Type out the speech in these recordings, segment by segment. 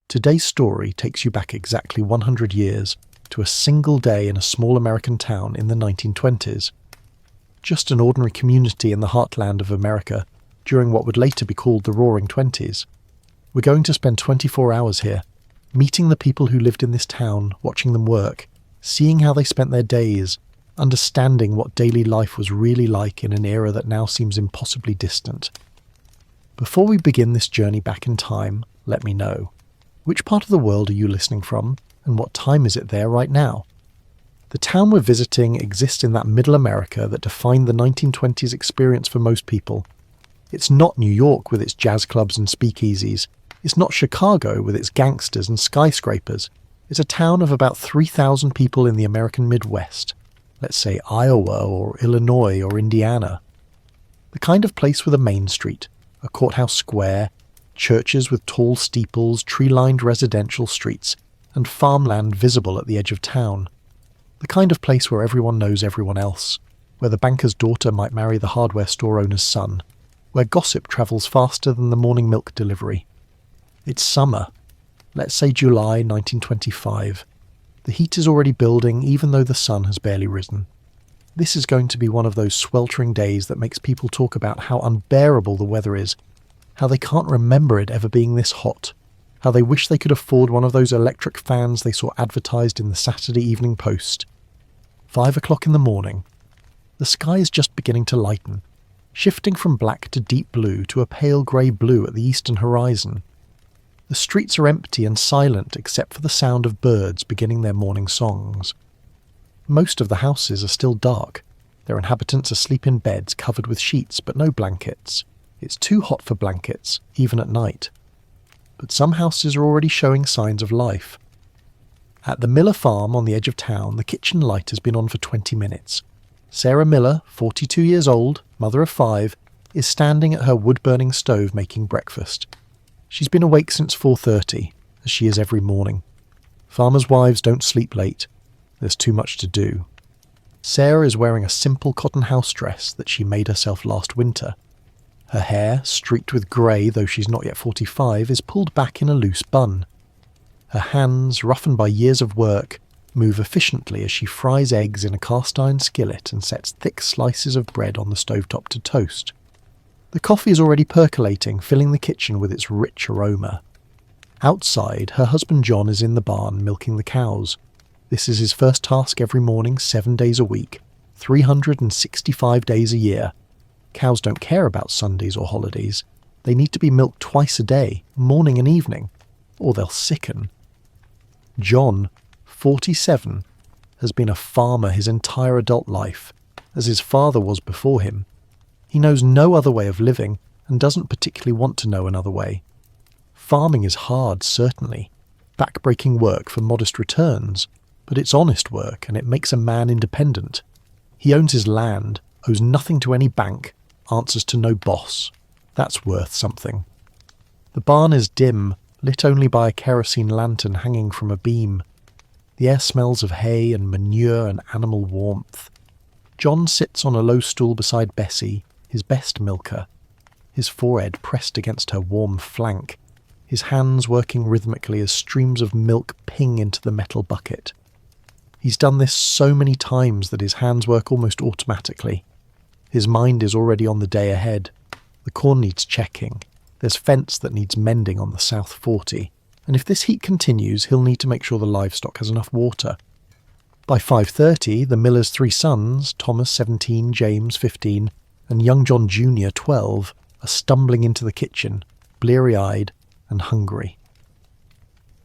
Today's story takes you back exactly 100 years to a single day in a small American town in the 1920s. Just an ordinary community in the heartland of America during what would later be called the Roaring Twenties. We're going to spend 24 hours here, meeting the people who lived in this town, watching them work, seeing how they spent their days, understanding what daily life was really like in an era that now seems impossibly distant. Before we begin this journey back in time, let me know. Which part of the world are you listening from, and what time is it there right now? The town we're visiting exists in that middle America that defined the 1920s experience for most people. It's not New York with its jazz clubs and speakeasies. It's not Chicago with its gangsters and skyscrapers. It's a town of about 3,000 people in the American Midwest. Let's say Iowa or Illinois or Indiana. The kind of place with a main street, a courthouse square, churches with tall steeples, tree-lined residential streets, and farmland visible at the edge of town. The kind of place where everyone knows everyone else, where the banker's daughter might marry the hardware store owner's son, where gossip travels faster than the morning milk delivery. It's summer. Let's say July 1925. The heat is already building even though the sun has barely risen. This is going to be one of those sweltering days that makes people talk about how unbearable the weather is, how they can't remember it ever being this hot, how they wish they could afford one of those electric fans they saw advertised in the Saturday Evening Post. 5 o'clock in the morning. The sky is just beginning to lighten, shifting from black to deep blue to a pale grey blue at the eastern horizon. The streets are empty and silent except for the sound of birds beginning their morning songs. Most of the houses are still dark. Their inhabitants asleep in beds covered with sheets but no blankets. It's too hot for blankets, even at night. But some houses are already showing signs of life. At the Miller farm on the edge of town, the kitchen light has been on for 20 minutes. Sarah Miller, 42 years old, mother of 5, is standing at her wood-burning stove making breakfast. She's been awake since 4:30, as she is every morning. Farmers' wives don't sleep late. There's too much to do. Sarah is wearing a simple cotton house dress that she made herself last winter. Her hair, streaked with grey though she's not yet 45, is pulled back in a loose bun. Her hands, roughened by years of work, move efficiently as she fries eggs in a cast-iron skillet and sets thick slices of bread on the stovetop to toast. The coffee is already percolating, filling the kitchen with its rich aroma. Outside, her husband John is in the barn milking the cows. This is his first task every morning, 7 days a week, 365 days a year. Cows don't care about Sundays or holidays. They need to be milked twice a day, morning and evening, or they'll sicken. John, 47, has been a farmer his entire adult life, as his father was before him. He knows no other way of living and doesn't particularly want to know another way. Farming is hard, certainly, back-breaking work for modest returns, but it's honest work and it makes a man independent. He owns his land, owes nothing to any bank, answers to no boss. That's worth something. The barn is dim, lit only by a kerosene lantern hanging from a beam. The air smells of hay and manure and animal warmth. John sits on a low stool beside Bessie, his best milker, his forehead pressed against her warm flank, his hands working rhythmically as streams of milk ping into the metal bucket. He's done this so many times that his hands work almost automatically. His mind is already on the day ahead. The corn needs checking. There's fence that needs mending on the South 40. And if this heat continues, he'll need to make sure the livestock has enough water. By 5:30, the miller's 3 sons, Thomas 17, James 15, and young John Jr. 12, are stumbling into the kitchen, bleary-eyed and hungry.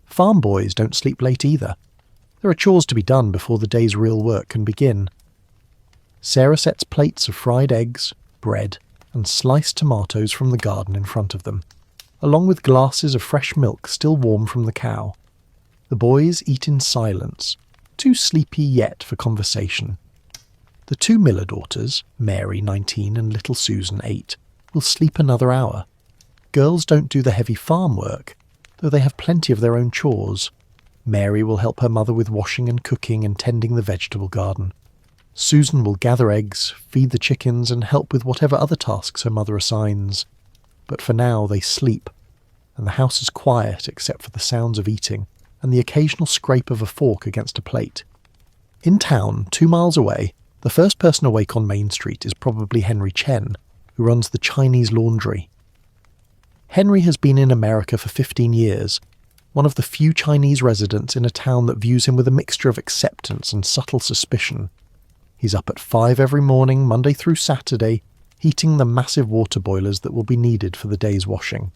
Farm boys don't sleep late either. There are chores to be done before the day's real work can begin. Sarah sets plates of fried eggs, bread, and sliced tomatoes from the garden in front of them, along with glasses of fresh milk still warm from the cow. The boys eat in silence, too sleepy yet for conversation. The 2 Miller daughters, Mary 19 and little Susan 8, will sleep another hour. Girls don't do the heavy farm work, though they have plenty of their own chores. Mary will help her mother with washing and cooking and tending the vegetable garden. Susan will gather eggs, feed the chickens, and help with whatever other tasks her mother assigns. But for now, they sleep. and the house is quiet except for the sounds of eating and the occasional scrape of a fork against a plate. In town, 2 miles away, the first person awake on Main Street is probably Henry Chen, who runs the Chinese laundry. Henry has been in America for 15 years, one of the few Chinese residents in a town that views him with a mixture of acceptance and subtle suspicion. He's up at 5 every morning, Monday through Saturday, heating the massive water boilers that will be needed for the day's washing.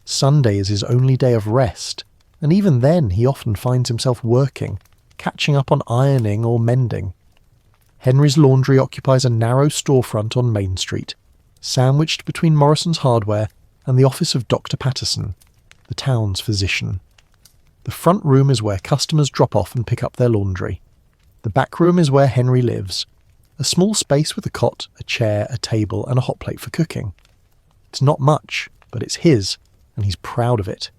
Sunday is his only day of rest, and even then he often finds himself working, catching up on ironing or mending. Henry's laundry occupies a narrow storefront on Main Street, sandwiched between Morrison's Hardware and the office of Dr. Patterson, the town's physician. The front room is where customers drop off and pick up their laundry. The back room is where Henry lives, a small space with a cot, a chair, a table and a hot plate for cooking. It's not much, but it's his, and he's proud of it.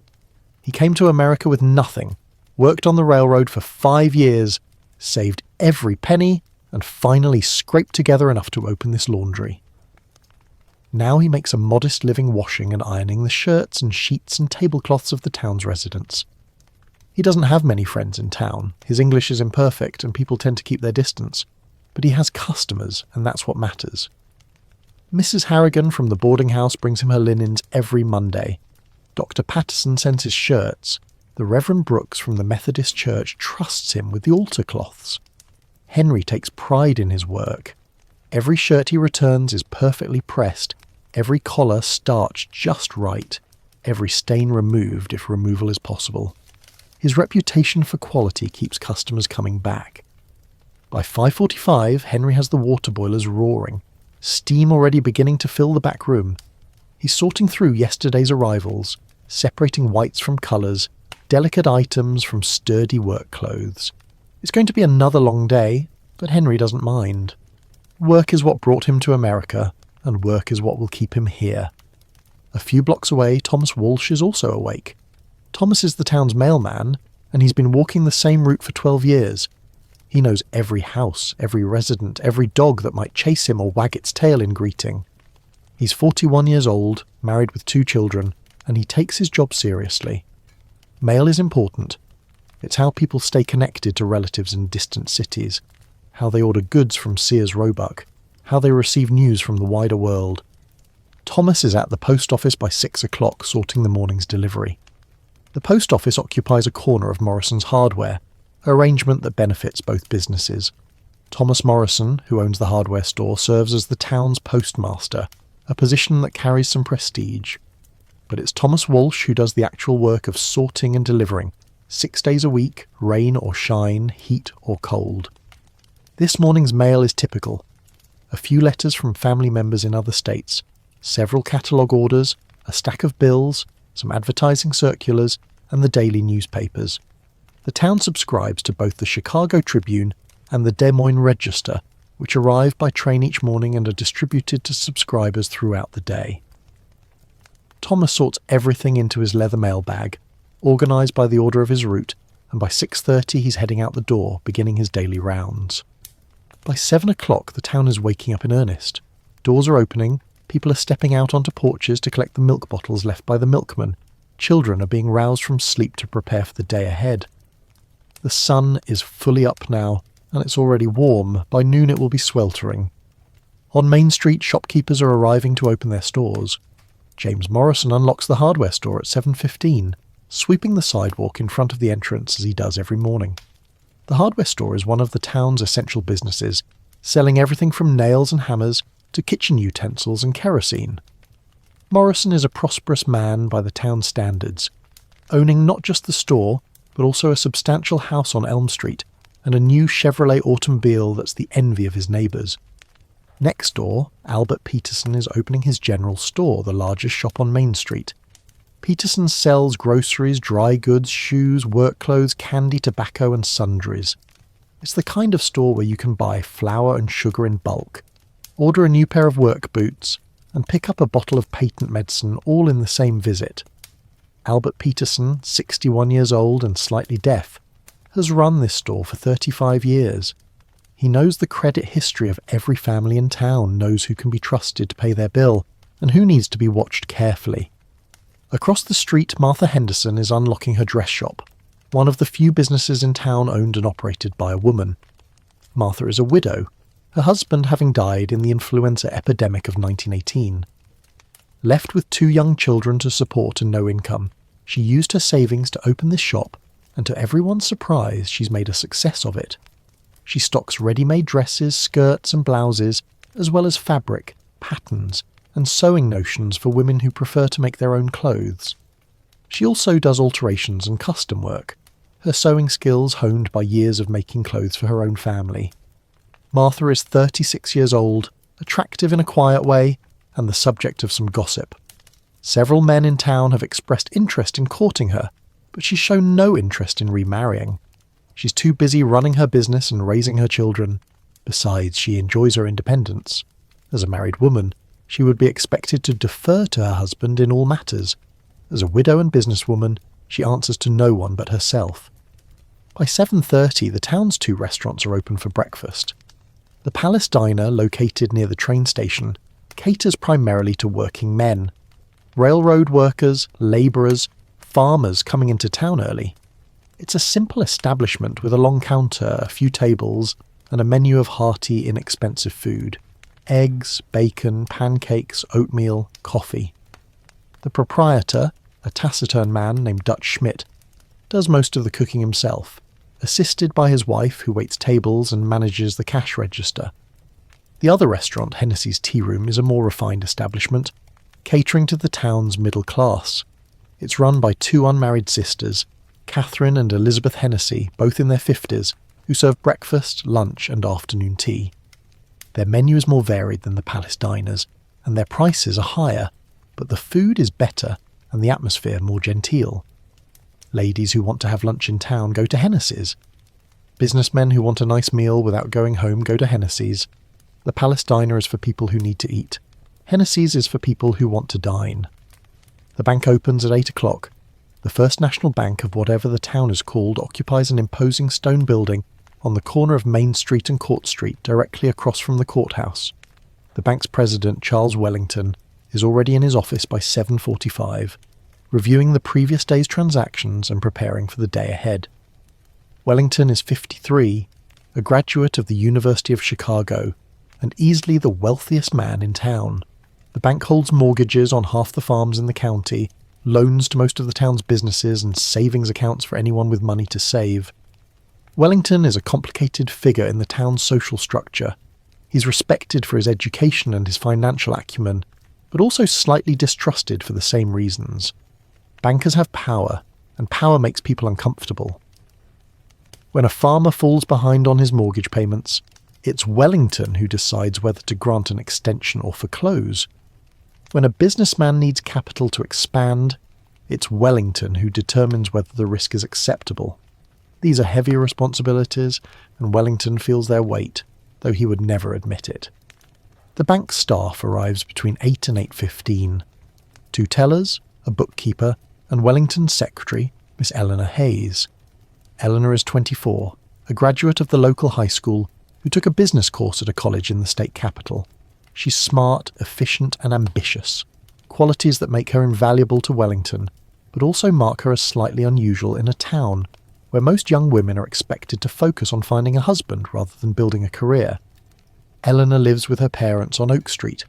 He came to America with nothing, worked on the railroad for 5 years, saved every penny, and finally scraped together enough to open this laundry. Now he makes a modest living washing and ironing the shirts and sheets and tablecloths of the town's residents. He doesn't have many friends in town, his English is imperfect and people tend to keep their distance, but he has customers and that's what matters. Mrs. Harrigan from the boarding house brings him her linens every Monday. Dr. Patterson sends his shirts. The Reverend Brooks from the Methodist Church trusts him with the altar cloths. Henry takes pride in his work. Every shirt he returns is perfectly pressed, every collar starched just right, every stain removed if removal is possible. His reputation for quality keeps customers coming back. By 5:45, Henry has the water boilers roaring, steam already beginning to fill the back room. He's sorting through yesterday's arrivals, separating whites from colours, delicate items from sturdy work clothes. It's going to be another long day, but Henry doesn't mind. Work is what brought him to America, and work is what will keep him here. A few blocks away, Thomas Walsh is also awake. Thomas is the town's mailman, and he's been walking the same route for 12 years. He knows every house, every resident, every dog that might chase him or wag its tail in greeting. He's 41 years old, married with 2 children, and he takes his job seriously. Mail is important. It's how people stay connected to relatives in distant cities, how they order goods from Sears Roebuck, how they receive news from the wider world. Thomas is at the post office by 6 o'clock sorting the morning's delivery. The post office occupies a corner of Morrison's Hardware, an arrangement that benefits both businesses. Thomas Morrison, who owns the hardware store, serves as the town's postmaster, a position that carries some prestige. But it's Thomas Walsh who does the actual work of sorting and delivering, 6 days a week, rain or shine, heat or cold. This morning's mail is typical. A few letters from family members in other states, several catalogue orders, a stack of bills, some advertising circulars, and the daily newspapers. The town subscribes to both the Chicago Tribune and the Des Moines Register, which arrive by train each morning and are distributed to subscribers throughout the day. Thomas sorts everything into his leather mailbag, organised by the order of his route, and by 6:30 he's heading out the door, beginning his daily rounds. By 7 o'clock the town is waking up in earnest. Doors are opening, people are stepping out onto porches to collect the milk bottles left by the milkman, children are being roused from sleep to prepare for the day ahead. The sun is fully up now, and it's already warm. By noon it will be sweltering. On Main Street, shopkeepers are arriving to open their stores. James Morrison unlocks the hardware store at 7:15, sweeping the sidewalk in front of the entrance as he does every morning. The hardware store is one of the town's essential businesses, selling everything from nails and hammers to kitchen utensils and kerosene. Morrison is a prosperous man by the town's standards, owning not just the store, but also a substantial house on Elm Street and a new Chevrolet automobile that's the envy of his neighbours. Next door, Albert Peterson is opening his general store, the largest shop on Main Street. Peterson sells groceries, dry goods, shoes, work clothes, candy, tobacco and sundries. It's the kind of store where you can buy flour and sugar in bulk, order a new pair of work boots, and pick up a bottle of patent medicine all in the same visit. Albert Peterson, 61 years old and slightly deaf, has run this store for 35 years. He knows the credit history of every family in town, knows who can be trusted to pay their bill, and who needs to be watched carefully. Across the street, Martha Henderson is unlocking her dress shop, one of the few businesses in town owned and operated by a woman. Martha is a widow, her husband having died in the influenza epidemic of 1918. Left with 2 young children to support and no income, she used her savings to open this shop, and to everyone's surprise, she's made a success of it. She stocks ready-made dresses, skirts and blouses, as well as fabric, patterns, and sewing notions for women who prefer to make their own clothes. She also does alterations and custom work, her sewing skills honed by years of making clothes for her own family. Martha is 36 years old, attractive in a quiet way, and the subject of some gossip. Several men in town have expressed interest in courting her, but she's shown no interest in remarrying. She's too busy running her business and raising her children. Besides, she enjoys her independence. As a married woman, she would be expected to defer to her husband in all matters. As a widow and businesswoman, she answers to no one but herself. By 7:30, the town's 2 restaurants are open for breakfast. The Palace Diner, located near the train station, caters primarily to working men. Railroad workers, labourers, farmers coming into town early. It's a simple establishment with a long counter, a few tables, and a menu of hearty, inexpensive food. Eggs, bacon, pancakes, oatmeal, coffee. The proprietor, a taciturn man named Dutch Schmidt, does most of the cooking himself, assisted by his wife who waits tables and manages the cash register. The other restaurant, Hennessy's Tea Room, is a more refined establishment, catering to the town's middle class. It's run by 2 unmarried sisters, Catherine and Elizabeth Hennessy, both in their 50s, who serve breakfast, lunch and afternoon tea. Their menu is more varied than the Palace Diners, and their prices are higher, but the food is better and the atmosphere more genteel. Ladies who want to have lunch in town go to Hennessy's. Businessmen who want a nice meal without going home go to Hennessy's. The Palace Diner is for people who need to eat. Hennessy's is for people who want to dine. The bank opens at 8 o'clock. The First National Bank of whatever the town is called occupies an imposing stone building on the corner of Main Street and Court Street, directly across from the courthouse. The bank's president, Charles Wellington, is already in his office by 7:45, reviewing the previous day's transactions and preparing for the day ahead. Wellington is 53, a graduate of the University of Chicago, and easily the wealthiest man in town. The bank holds mortgages on half the farms in the county, loans to most of the town's businesses, and savings accounts for anyone with money to save. Wellington is a complicated figure in the town's social structure. He's respected for his education and his financial acumen, but also slightly distrusted for the same reasons. Bankers have power, and power makes people uncomfortable. When a farmer falls behind on his mortgage payments, it's Wellington who decides whether to grant an extension or foreclose. When a businessman needs capital to expand, it's Wellington who determines whether the risk is acceptable. These are heavier responsibilities, and Wellington feels their weight, though he would never admit it. The bank staff arrives between 8 and 8:15. 2 tellers, a bookkeeper, and Wellington's secretary, Miss Eleanor Hayes. Eleanor is 24, a graduate of the local high school who took a business course at a college in the state capital. She's smart, efficient, and ambitious, qualities that make her invaluable to Wellington, but also mark her as slightly unusual in a town where most young women are expected to focus on finding a husband rather than building a career. Eleanor lives with her parents on Oak Street.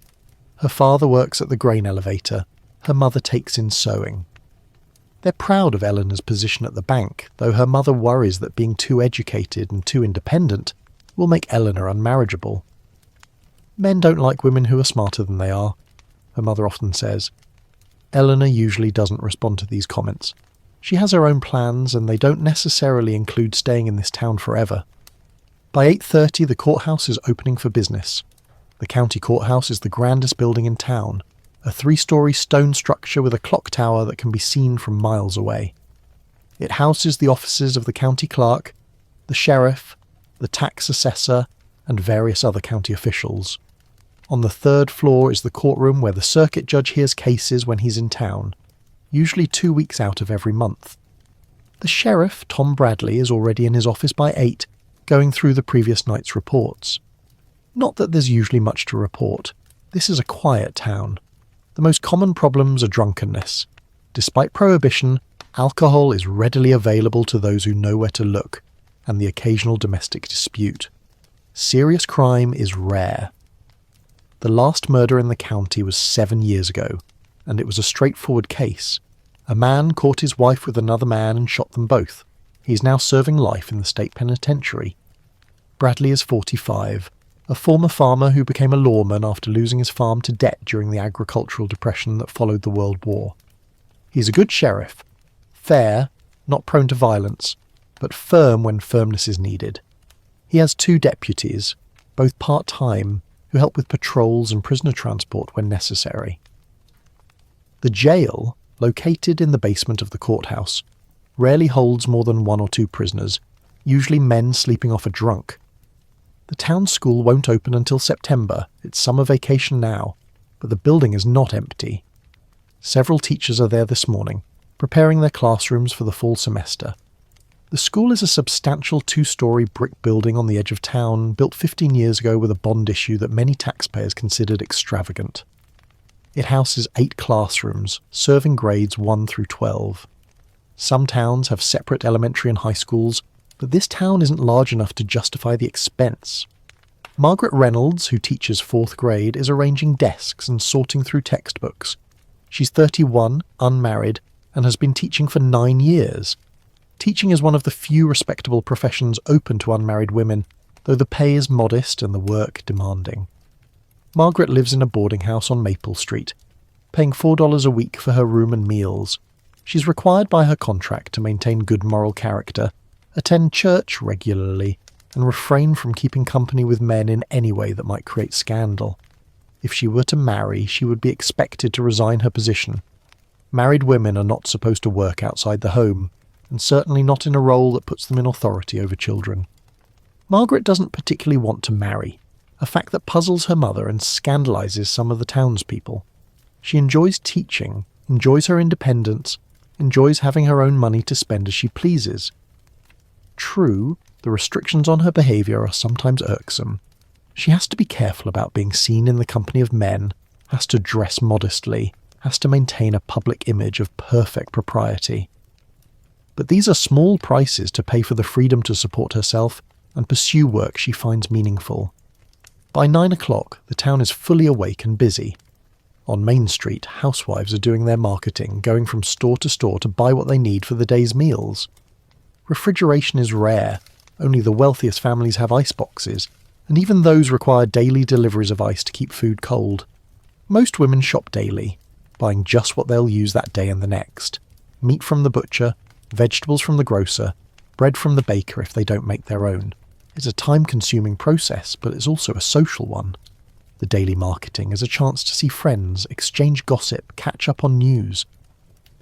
Her father works at the grain elevator. Her mother takes in sewing. They're proud of Eleanor's position at the bank, though her mother worries that being too educated and too independent will make Eleanor unmarriageable. Men don't like women who are smarter than they are, her mother often says. Eleanor usually doesn't respond to these comments. She has her own plans, and they don't necessarily include staying in this town forever. By 8:30, the courthouse is opening for business. The county courthouse is the grandest building in town, a 3-story stone structure with a clock tower that can be seen from miles away. It houses the offices of the county clerk, the sheriff, the tax assessor, and various other county officials. On the 3rd floor is the courtroom where the circuit judge hears cases when he's in town, usually 2 weeks out of every month. The sheriff, Tom Bradley, is already in his office by 8, going through the previous night's reports. Not that there's usually much to report. This is a quiet town. The most common problems are drunkenness. Despite prohibition, alcohol is readily available to those who know where to look, and the occasional domestic dispute. Serious crime is rare. The last murder in the county was 7 years ago, and it was a straightforward case. A man caught his wife with another man and shot them both. He is now serving life in the state penitentiary. Bradley is 45, a former farmer who became a lawman after losing his farm to debt during the agricultural depression that followed the World War. He's a good sheriff, fair, not prone to violence, but firm when firmness is needed. He has 2 deputies, both part-time, who help with patrols and prisoner transport when necessary. The jail, located in the basement of the courthouse, rarely holds more than 1 or 2 prisoners, usually men sleeping off a drunk. The town school won't open until September. It's summer vacation now, but the building is not empty. Several teachers are there this morning, preparing their classrooms for the fall semester. The school is a substantial 2-story brick building on the edge of town, built 15 years ago with a bond issue that many taxpayers considered extravagant. It houses 8 classrooms, serving grades 1 through 12. Some towns have separate elementary and high schools, but this town isn't large enough to justify the expense. Margaret Reynolds, who teaches 4th grade, is arranging desks and sorting through textbooks. She's 31, unmarried, and has been teaching for 9 years. Teaching is one of the few respectable professions open to unmarried women, though the pay is modest and the work demanding. Margaret lives in a boarding house on Maple Street, paying $4 a week for her room and meals. She's required by her contract to maintain good moral character, attend church regularly, and refrain from keeping company with men in any way that might create scandal. If she were to marry, she would be expected to resign her position. Married women are not supposed to work outside the home, and certainly not in a role that puts them in authority over children. Margaret doesn't particularly want to marry, a fact that puzzles her mother and scandalizes some of the townspeople. She enjoys teaching, enjoys her independence, enjoys having her own money to spend as she pleases. True, the restrictions on her behaviour are sometimes irksome. She has to be careful about being seen in the company of men, has to dress modestly, has to maintain a public image of perfect propriety. But these are small prices to pay for the freedom to support herself and pursue work she finds meaningful. By 9 o'clock, the town is fully awake and busy. On Main Street, housewives are doing their marketing, going from store to buy what they need for the day's meals. Refrigeration is rare. Only the wealthiest families have ice boxes, and even those require daily deliveries of ice to keep food cold. Most women shop daily, buying just what they'll use that day and the next. Meat from the butcher, vegetables from the grocer, bread from the baker if they don't make their own. It's a time-consuming process, but it's also a social one. The daily marketing is a chance to see friends, exchange gossip, catch up on news.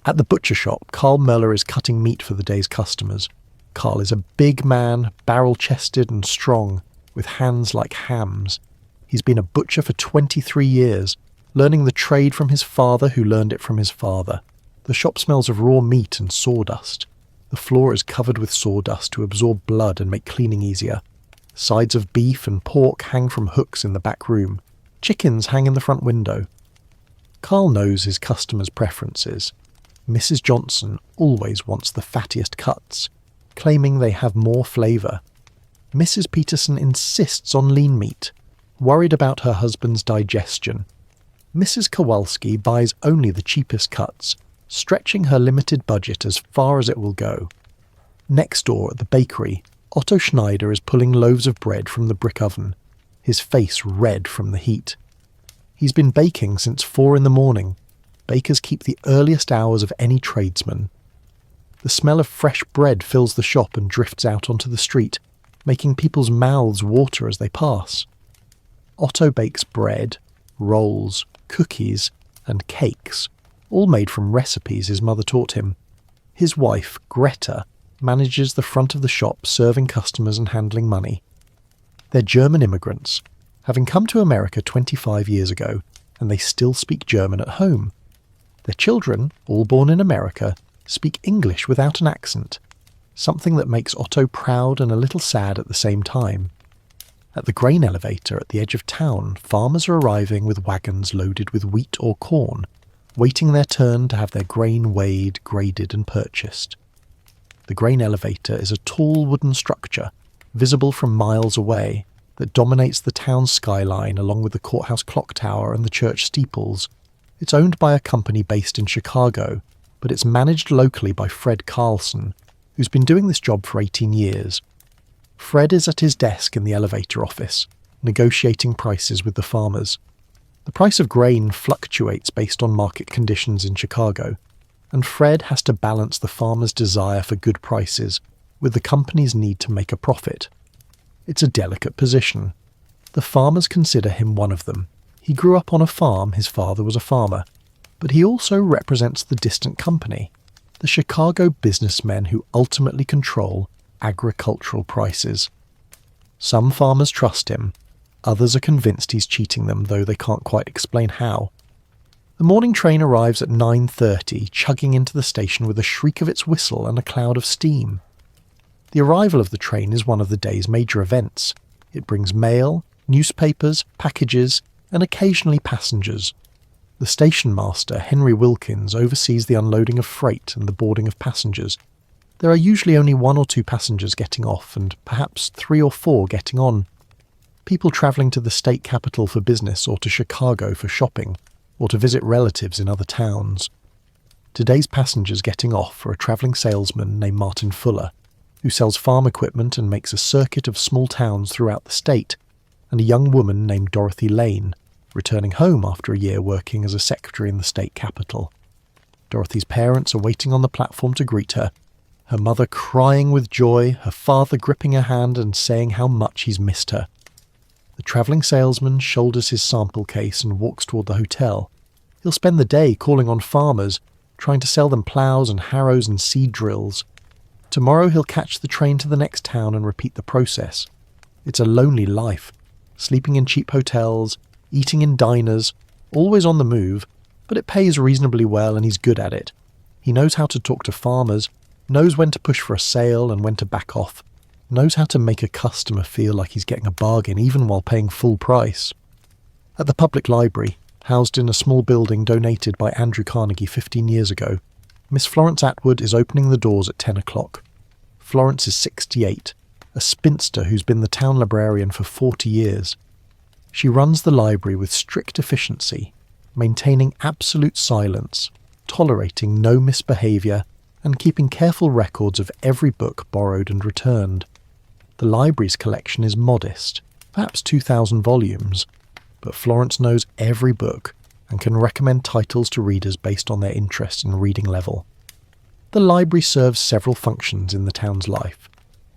At the butcher shop, Carl Möller is cutting meat for the day's customers. Carl is a big man, barrel-chested and strong, with hands like hams. He's been a butcher for 23 years, learning the trade from his father who learned it from his father. The shop smells of raw meat and sawdust. The floor is covered with sawdust to absorb blood and make cleaning easier. Sides of beef and pork hang from hooks in the back room. Chickens hang in the front window. Carl knows his customers' preferences. Mrs. Johnson always wants the fattiest cuts, claiming they have more flavour. Mrs. Peterson insists on lean meat, worried about her husband's digestion. Mrs. Kowalski buys only the cheapest cuts, stretching her limited budget as far as it will go. Next door at the bakery, Otto Schneider is pulling loaves of bread from the brick oven, his face red from the heat. He's been baking since 4 a.m. Bakers keep the earliest hours of any tradesman. The smell of fresh bread fills the shop and drifts out onto the street, making people's mouths water as they pass. Otto bakes bread, rolls, cookies, and cakes, all made from recipes his mother taught him. His wife, Greta, manages the front of the shop, serving customers and handling money. They're German immigrants, having come to America 25 years ago, and they still speak German at home. Their children, all born in America, speak English without an accent, something that makes Otto proud and a little sad at the same time. At the grain elevator at the edge of town, farmers are arriving with wagons loaded with wheat or corn. waiting their turn to have their grain weighed, graded and purchased. The grain elevator is a tall wooden structure, visible from miles away, that dominates the town's skyline along with the courthouse clock tower and the church steeples. It's owned by a company based in Chicago, but it's managed locally by Fred Carlson, who's been doing this job for 18 years. Fred is at his desk in the elevator office, negotiating prices with the farmers. The price of grain fluctuates based on market conditions in Chicago, and Fred has to balance the farmers' desire for good prices with the company's need to make a profit. It's a delicate position. The farmers consider him one of them. He grew up on a farm, his father was a farmer, but he also represents the distant company, the Chicago businessmen who ultimately control agricultural prices. Some farmers trust him, others are convinced he's cheating them, though they can't quite explain how. The morning train arrives at 9:30, chugging into the station with a shriek of its whistle and a cloud of steam. The arrival of the train is one of the day's major events. It brings mail, newspapers, packages, and occasionally passengers. The station master, Henry Wilkins, oversees the unloading of freight and the boarding of passengers. There are usually only 1 or 2 passengers getting off, and perhaps 3 or 4 getting on. People travelling to the state capital for business or to Chicago for shopping, or to visit relatives in other towns. Today's passengers getting off are a travelling salesman named Martin Fuller, who sells farm equipment and makes a circuit of small towns throughout the state, and a young woman named Dorothy Lane, returning home after a year working as a secretary in the state capital. Dorothy's parents are waiting on the platform to greet her, her mother crying with joy, her father gripping her hand and saying how much he's missed her. The travelling salesman shoulders his sample case and walks toward the hotel. He'll spend the day calling on farmers, trying to sell them ploughs and harrows and seed drills. Tomorrow he'll catch the train to the next town and repeat the process. It's a lonely life, sleeping in cheap hotels, eating in diners, always on the move, but it pays reasonably well and he's good at it. He knows how to talk to farmers, knows when to push for a sale and when to back off, knows how to make a customer feel like he's getting a bargain even while paying full price. At the public library, housed in a small building donated by Andrew Carnegie 15 years ago, Miss Florence Atwood is opening the doors at 10 o'clock. Florence is 68, a spinster who's been the town librarian for 40 years. She runs the library with strict efficiency, maintaining absolute silence, tolerating no misbehaviour, and keeping careful records of every book borrowed and returned. The library's collection is modest, perhaps 2,000 volumes, but Florence knows every book and can recommend titles to readers based on their interest and reading level. The library serves several functions in the town's life.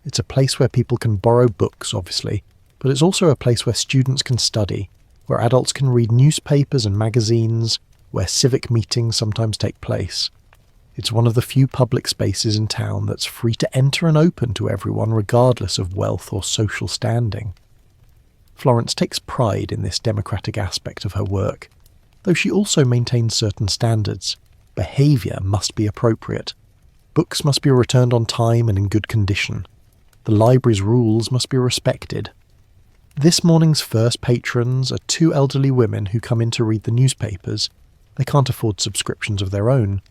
It's a place where people can borrow books, obviously, but it's also a place where students can study, where adults can read newspapers and magazines, where civic meetings sometimes take place. It's one of the few public spaces in town that's free to enter and open to everyone regardless of wealth or social standing. Florence takes pride in this democratic aspect of her work, though she also maintains certain standards. Behaviour must be appropriate. Books must be returned on time and in good condition. The library's rules must be respected. This morning's first patrons are 2 elderly women who come in to read the newspapers. They can't afford subscriptions of their own.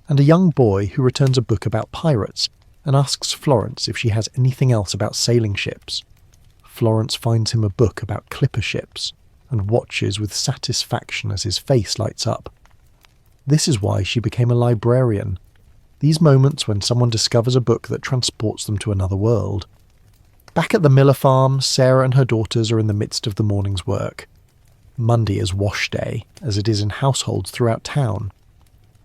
And a young boy who returns a book about pirates and asks Florence if she has anything else about sailing ships. Florence finds him a book about clipper ships and watches with satisfaction as his face lights up. This is why she became a librarian. These moments when someone discovers a book that transports them to another world. Back at the Miller farm, Sarah and her daughters are in the midst of the morning's work. Monday is wash day, as it is in households throughout town.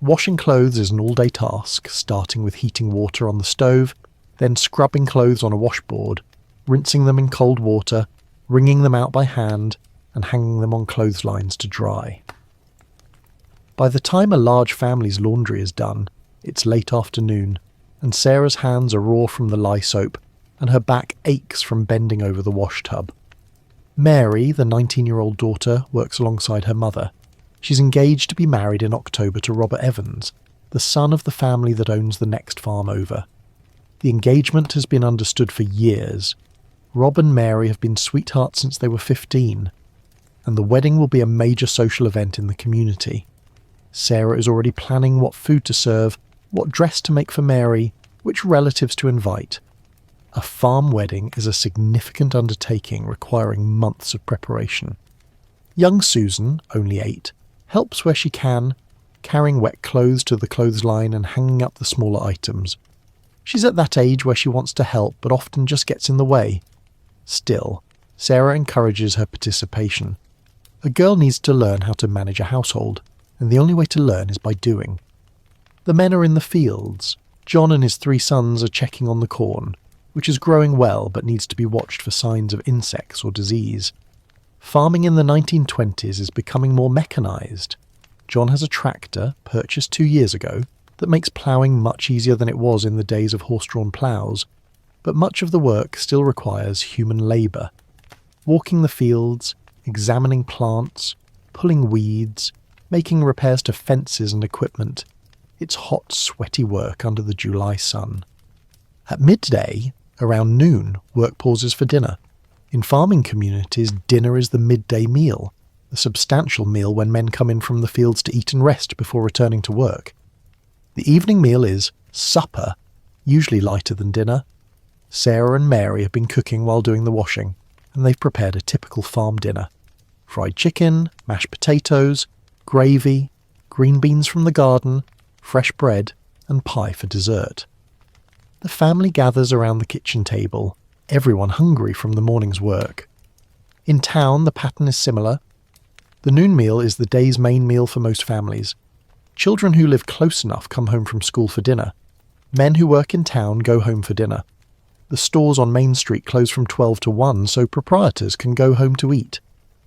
Washing clothes is an all-day task, starting with heating water on the stove, then scrubbing clothes on a washboard, rinsing them in cold water, wringing them out by hand, and hanging them on clotheslines to dry. By the time a large family's laundry is done, it's late afternoon, and Sarah's hands are raw from the lye soap, and her back aches from bending over the wash tub. Mary, the 19-year-old daughter, works alongside her mother. She's engaged to be married in October to Robert Evans, the son of the family that owns the next farm over. The engagement has been understood for years. Rob and Mary have been sweethearts since they were 15, and the wedding will be a major social event in the community. Sarah is already planning what food to serve, what dress to make for Mary, which relatives to invite. A farm wedding is a significant undertaking requiring months of preparation. Young Susan, only 8, helps where she can, carrying wet clothes to the clothesline and hanging up the smaller items. She's at that age where she wants to help but often just gets in the way. Still, Sarah encourages her participation. A girl needs to learn how to manage a household, and the only way to learn is by doing. The men are in the fields. John and his 3 sons are checking on the corn, which is growing well but needs to be watched for signs of insects or disease. Farming in the 1920s is becoming more mechanized. John has a tractor, purchased 2 years ago, that makes ploughing much easier than it was in the days of horse-drawn ploughs, but much of the work still requires human labour. Walking the fields, examining plants, pulling weeds, making repairs to fences and equipment. It's hot, sweaty work under the July sun. At midday, around noon, work pauses for dinner. In farming communities, dinner is the midday meal, the substantial meal when men come in from the fields to eat and rest before returning to work. The evening meal is supper, usually lighter than dinner. Sarah and Mary have been cooking while doing the washing, and they've prepared a typical farm dinner. Fried chicken, mashed potatoes, gravy, green beans from the garden, fresh bread, and pie for dessert. The family gathers around the kitchen table, everyone hungry from the morning's work. In town, the pattern is similar. The noon meal is the day's main meal for most families. Children who live close enough come home from school for dinner. Men who work in town go home for dinner. The stores on Main Street close from 12 to 1 so proprietors can go home to eat.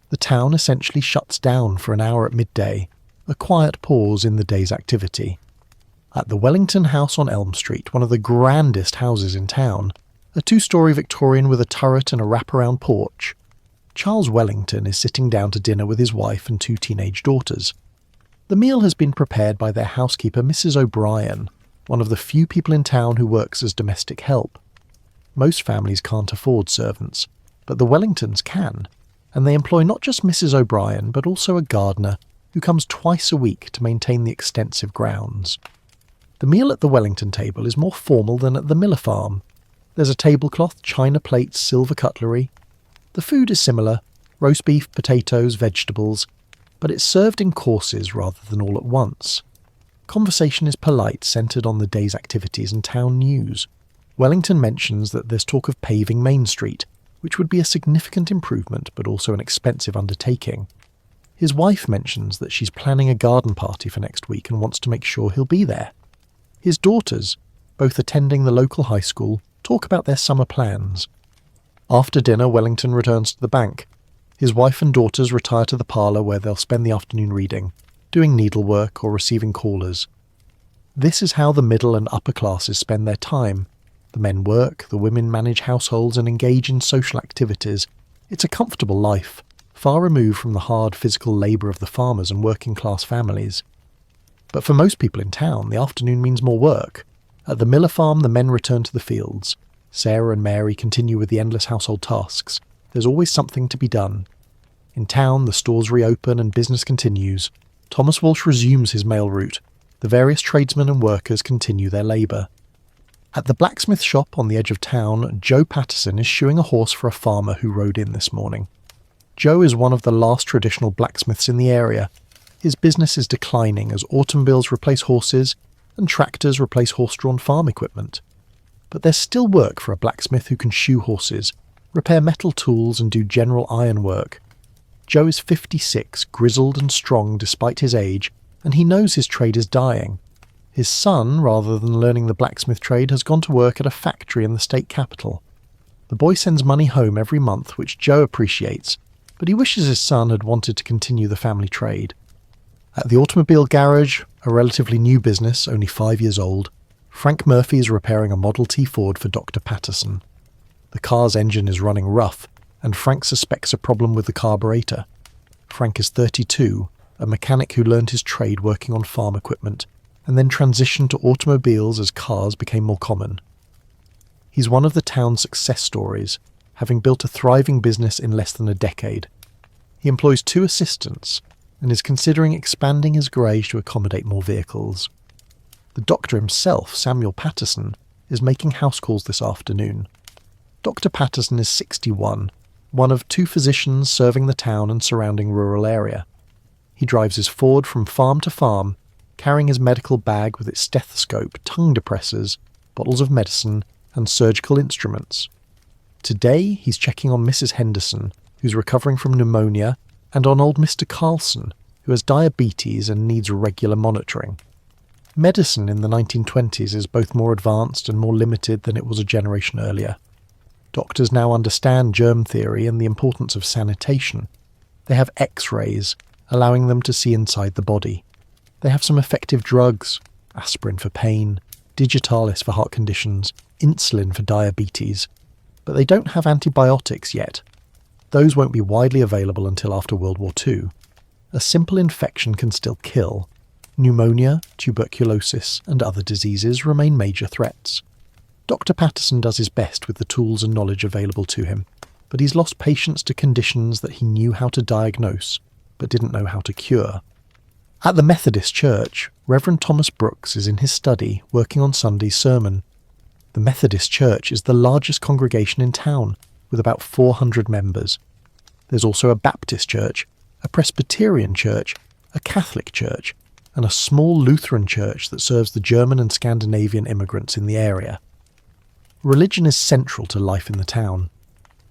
The town essentially shuts down for an hour at midday, a quiet pause in the day's activity. At the Wellington House on Elm Street, one of the grandest houses in town, a 2-story Victorian with a turret and a wraparound porch, Charles Wellington is sitting down to dinner with his wife and 2 teenage daughters. The meal has been prepared by their housekeeper, Mrs. O'Brien, one of the few people in town who works as domestic help. Most families can't afford servants, but the Wellingtons can, and they employ not just Mrs. O'Brien, but also a gardener who comes twice a week to maintain the extensive grounds. The meal at the Wellington table is more formal than at the Miller farm. There's a tablecloth, china plates, silver cutlery. The food is similar, roast beef, potatoes, vegetables, but it's served in courses rather than all at once. Conversation is polite, centred on the day's activities and town news. Wellington mentions that there's talk of paving Main Street, which would be a significant improvement but also an expensive undertaking. His wife mentions that she's planning a garden party for next week and wants to make sure he'll be there. His daughters, both attending the local high school, talk about their summer plans. After dinner, Wellington returns to the bank. His wife and daughters retire to the parlour where they'll spend the afternoon reading, doing needlework or receiving callers. This is how the middle and upper classes spend their time. The men work, the women manage households and engage in social activities. It's a comfortable life, far removed from the hard physical labour of the farmers and working class families. But for most people in town, the afternoon means more work. At the Miller farm, the men return to the fields. Sarah and Mary continue with the endless household tasks. There's always something to be done. In town, the stores reopen and business continues. Thomas Walsh resumes his mail route. The various tradesmen and workers continue their labour. At the blacksmith shop on the edge of town, Joe Patterson is shoeing a horse for a farmer who rode in this morning. Joe is one of the last traditional blacksmiths in the area. His business is declining as automobiles replace horses and tractors replace horse-drawn farm equipment. But there's still work for a blacksmith who can shoe horses, repair metal tools and do general ironwork. Joe is 56, grizzled and strong despite his age, and he knows his trade is dying. His son, rather than learning the blacksmith trade, has gone to work at a factory in the state capital. The boy sends money home every month, which Joe appreciates, but he wishes his son had wanted to continue the family trade. At the automobile garage, a relatively new business, only 5 years old, Frank Murphy is repairing a Model T Ford for Dr. Patterson. The car's engine is running rough, and Frank suspects a problem with the carburetor. Frank is 32, a mechanic who learned his trade working on farm equipment, and then transitioned to automobiles as cars became more common. He's one of the town's success stories, having built a thriving business in less than a decade. He employs 2 assistants, and is considering expanding his garage to accommodate more vehicles. The doctor himself, Samuel Patterson, is making house calls this afternoon. Dr. Patterson is 61, one of 2 physicians serving the town and surrounding rural area. He drives his Ford from farm to farm, carrying his medical bag with its stethoscope, tongue depressors, bottles of medicine, and surgical instruments. Today, he's checking on Mrs. Henderson, who's recovering from pneumonia, and on old Mr. Carlson, who has diabetes and needs regular monitoring. Medicine in the 1920s is both more advanced and more limited than it was a generation earlier. Doctors now understand germ theory and the importance of sanitation. They have X-rays, allowing them to see inside the body. They have some effective drugs, aspirin for pain, digitalis for heart conditions, insulin for diabetes, but they don't have antibiotics yet. Those won't be widely available until after World War II. A simple infection can still kill. Pneumonia, tuberculosis, and other diseases remain major threats. Dr. Patterson does his best with the tools and knowledge available to him, but he's lost patients to conditions that he knew how to diagnose, but didn't know how to cure. At the Methodist Church, Reverend Thomas Brooks is in his study working on Sunday's sermon. The Methodist Church is the largest congregation in town, with about 400 members. There's also a Baptist church, a Presbyterian church, a Catholic church, and a small Lutheran church that serves the German and Scandinavian immigrants in the area. Religion is central to life in the town.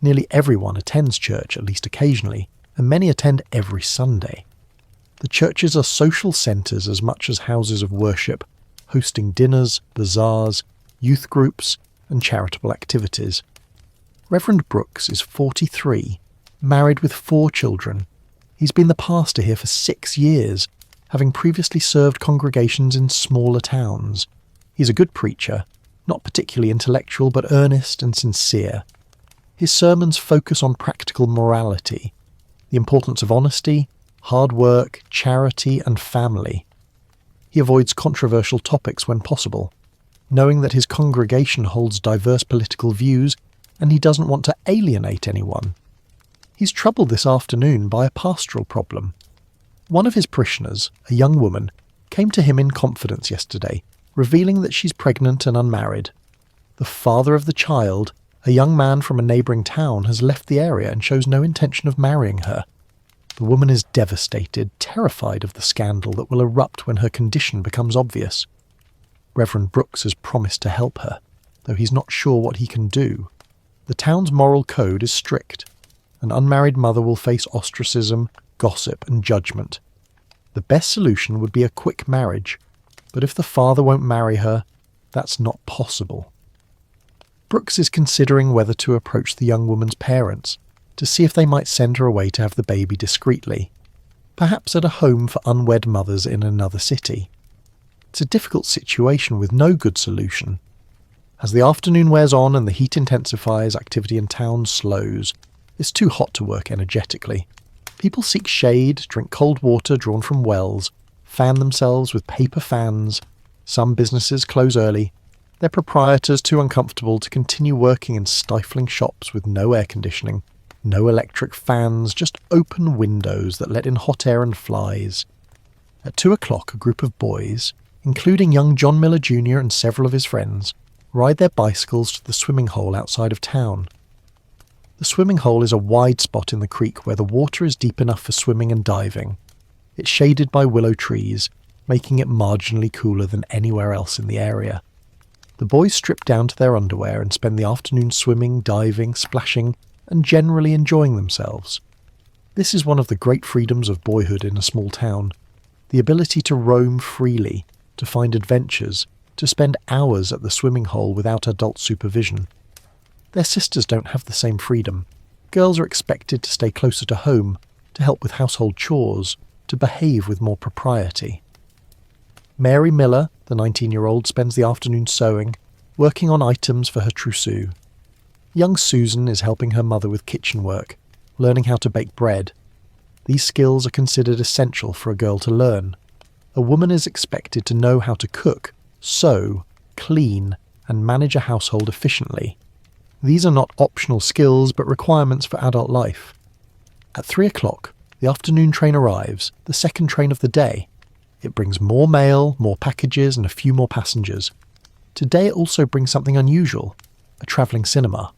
Nearly everyone attends church at least occasionally, and many attend every Sunday. The churches are social centres as much as houses of worship, hosting dinners, bazaars, youth groups, and charitable activities. Reverend Brooks is 43, married with 4 children. He's been the pastor here for 6 years, having previously served congregations in smaller towns. He's a good preacher, not particularly intellectual but earnest and sincere. His sermons focus on practical morality, the importance of honesty, hard work, charity, and family. He avoids controversial topics when possible, knowing that his congregation holds diverse political views and he doesn't want to alienate anyone. He's troubled this afternoon by a pastoral problem. One of his parishioners, a young woman, came to him in confidence yesterday, revealing that she's pregnant and unmarried. The father of the child, a young man from a neighbouring town, has left the area and shows no intention of marrying her. The woman is devastated, terrified of the scandal that will erupt when her condition becomes obvious. Reverend Brooks has promised to help her, though he's not sure what he can do. The town's moral code is strict. An unmarried mother will face ostracism, gossip, and judgment. The best solution would be a quick marriage, but if the father won't marry her, that's not possible. Brooks is considering whether to approach the young woman's parents to see if they might send her away to have the baby discreetly, perhaps at a home for unwed mothers in another city. It's a difficult situation with no good solution. As the afternoon wears on and the heat intensifies, activity in town slows. It's too hot to work energetically. People seek shade, drink cold water drawn from wells, fan themselves with paper fans. Some businesses close early. Their proprietors too uncomfortable to continue working in stifling shops with no air conditioning, no electric fans, just open windows that let in hot air and flies. At 2 o'clock, a group of boys, including young John Miller Jr. and several of his friends, ride their bicycles to the swimming hole outside of town. The swimming hole is a wide spot in the creek where the water is deep enough for swimming and diving. It's shaded by willow trees, making it marginally cooler than anywhere else in the area. The boys strip down to their underwear and spend the afternoon swimming, diving, splashing, and generally enjoying themselves. This is one of the great freedoms of boyhood in a small town, the ability to roam freely, to find adventures, to spend hours at the swimming hole without adult supervision. Their sisters don't have the same freedom. Girls are expected to stay closer to home, to help with household chores, to behave with more propriety. Mary Miller, the 19-year-old, spends the afternoon sewing, working on items for her trousseau. Young Susan is helping her mother with kitchen work, learning how to bake bread. These skills are considered essential for a girl to learn. A woman is expected to know how to cook, sew, clean, and manage a household efficiently. These are not optional skills but requirements for adult life. At 3 o'clock, The afternoon train arrives, the second train of the day. It brings more mail, more packages, and a few more passengers. Today it also brings something unusual, a travelling cinema.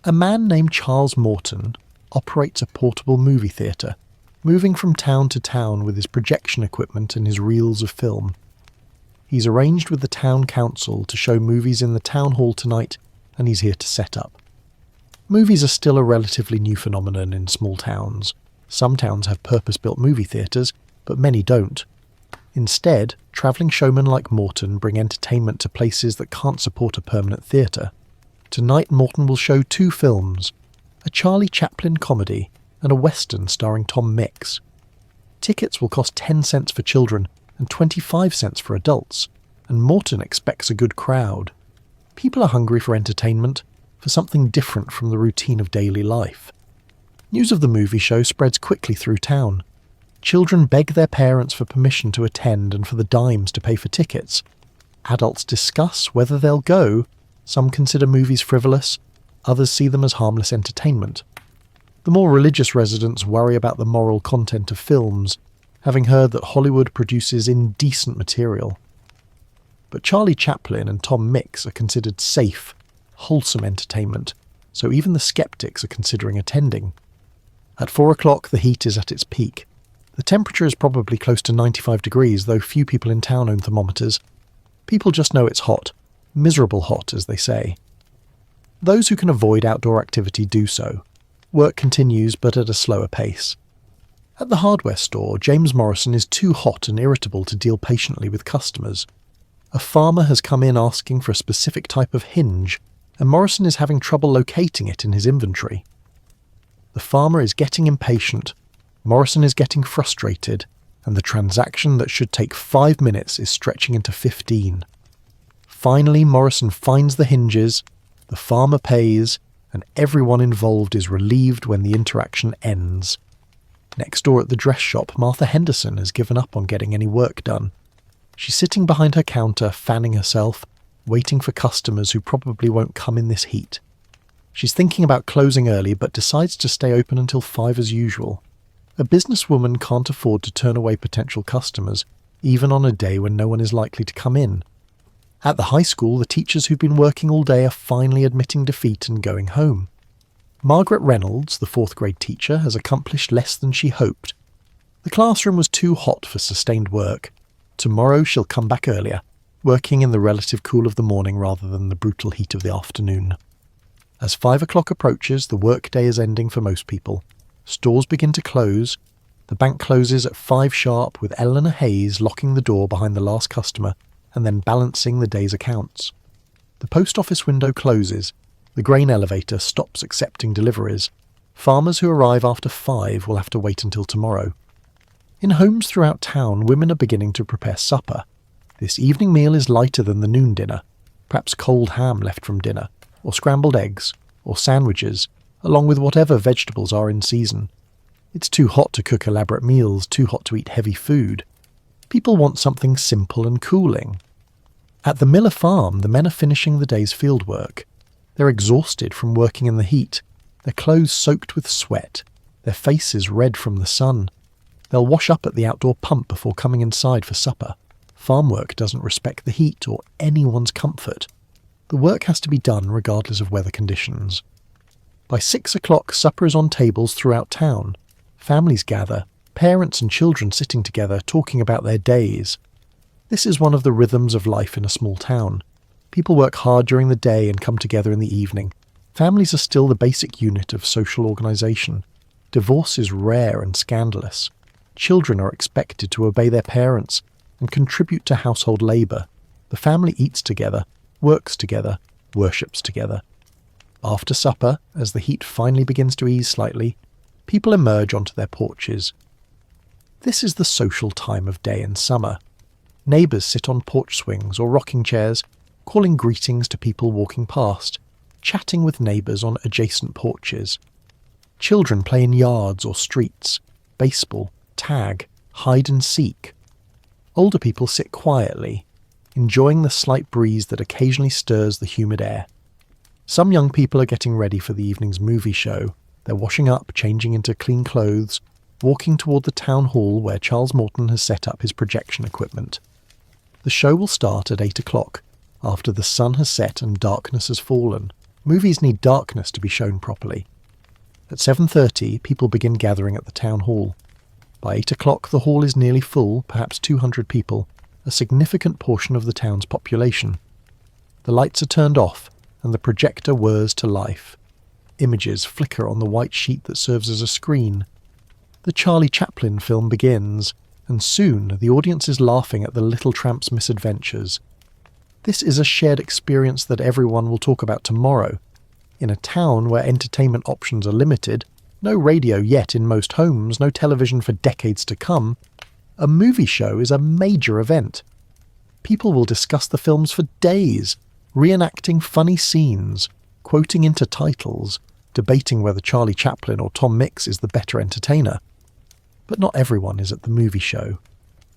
A man named Charles Morton operates a portable movie theatre, moving from town to town with his projection equipment and his reels of film. He's arranged with the town council to show movies in the town hall tonight, and he's here to set up. Movies are still a relatively new phenomenon in small towns. Some towns have purpose-built movie theatres, but many don't. Instead, travelling showmen like Morton bring entertainment to places that can't support a permanent theatre. Tonight Morton will show 2 films, a Charlie Chaplin comedy and a western starring Tom Mix. Tickets will cost 10 cents for children and 25 cents for adults, and Morton expects a good crowd. People are hungry for entertainment, for something different from the routine of daily life. News of the movie show spreads quickly through town. Children beg their parents for permission to attend and for the dimes to pay for tickets. Adults discuss whether they'll go. Some consider movies frivolous, others see them as harmless entertainment. The more religious residents worry about the moral content of films, having heard that Hollywood produces indecent material. But Charlie Chaplin and Tom Mix are considered safe, wholesome entertainment, so even the skeptics are considering attending. At 4 o'clock, the heat is at its peak. The temperature is probably close to 95 degrees, though few people in town own thermometers. People just know it's hot. Miserable hot, as they say. Those who can avoid outdoor activity do so. Work continues, but at a slower pace. At the hardware store, James Morrison is too hot and irritable to deal patiently with customers. A farmer has come in asking for a specific type of hinge, and Morrison is having trouble locating it in his inventory. The farmer is getting impatient, Morrison is getting frustrated, and the transaction that should take 5 minutes is stretching into 15. Finally, Morrison finds the hinges, the farmer pays, and everyone involved is relieved when the interaction ends. Next door at the dress shop, Martha Henderson has given up on getting any work done. She's sitting behind her counter, fanning herself, waiting for customers who probably won't come in this heat. She's thinking about closing early, but decides to stay open until 5 as usual. A businesswoman can't afford to turn away potential customers, even on a day when no one is likely to come in. At the high school, the teachers who've been working all day are finally admitting defeat and going home. Margaret Reynolds, the 4th grade teacher, has accomplished less than she hoped. The classroom was too hot for sustained work. Tomorrow she'll come back earlier, working in the relative cool of the morning rather than the brutal heat of the afternoon. As 5 o'clock approaches, the workday is ending for most people. Stores begin to close. The bank closes at 5 sharp, with Eleanor Hayes locking the door behind the last customer and then balancing the day's accounts. The post office window closes. The grain elevator stops accepting deliveries. Farmers who arrive after 5 will have to wait until tomorrow. In homes throughout town, women are beginning to prepare supper. This evening meal is lighter than the noon dinner, perhaps cold ham left from dinner, or scrambled eggs, or sandwiches, along with whatever vegetables are in season. It's too hot to cook elaborate meals, too hot to eat heavy food. People want something simple and cooling. At the Miller farm, the men are finishing the day's field work. They're exhausted from working in the heat, their clothes soaked with sweat, their faces red from the sun. They'll wash up at the outdoor pump before coming inside for supper. Farm work doesn't respect the heat or anyone's comfort. The work has to be done regardless of weather conditions. By 6 o'clock, supper is on tables throughout town. Families gather, parents and children sitting together talking about their days. This is one of the rhythms of life in a small town. People work hard during the day and come together in the evening. Families are still the basic unit of social organisation. Divorce is rare and scandalous. Children are expected to obey their parents and contribute to household labour. The family eats together, works together, worships together. After supper, as the heat finally begins to ease slightly, people emerge onto their porches. This is the social time of day in summer. Neighbours sit on porch swings or rocking chairs, calling greetings to people walking past, chatting with neighbours on adjacent porches. Children play in yards or streets, baseball, tag, hide and seek. Older people sit quietly, enjoying the slight breeze that occasionally stirs the humid air. Some young people are getting ready for the evening's movie show. They're washing up, changing into clean clothes, walking toward the town hall where Charles Morton has set up his projection equipment. The show will start at 8 o'clock, after the sun has set and darkness has fallen. Movies need darkness to be shown properly. At 7:30, people begin gathering at the town hall. By 8 o'clock, the hall is nearly full, perhaps 200 people, a significant portion of the town's population. The lights are turned off, and the projector whirs to life. Images flicker on the white sheet that serves as a screen. The Charlie Chaplin film begins, and soon the audience is laughing at the little tramp's misadventures. This is a shared experience that everyone will talk about tomorrow. In a town where entertainment options are limited, no radio yet in most homes, no television for decades to come, a movie show is a major event. People will discuss the films for days, reenacting funny scenes, quoting into titles, debating whether Charlie Chaplin or Tom Mix is the better entertainer. But not everyone is at the movie show.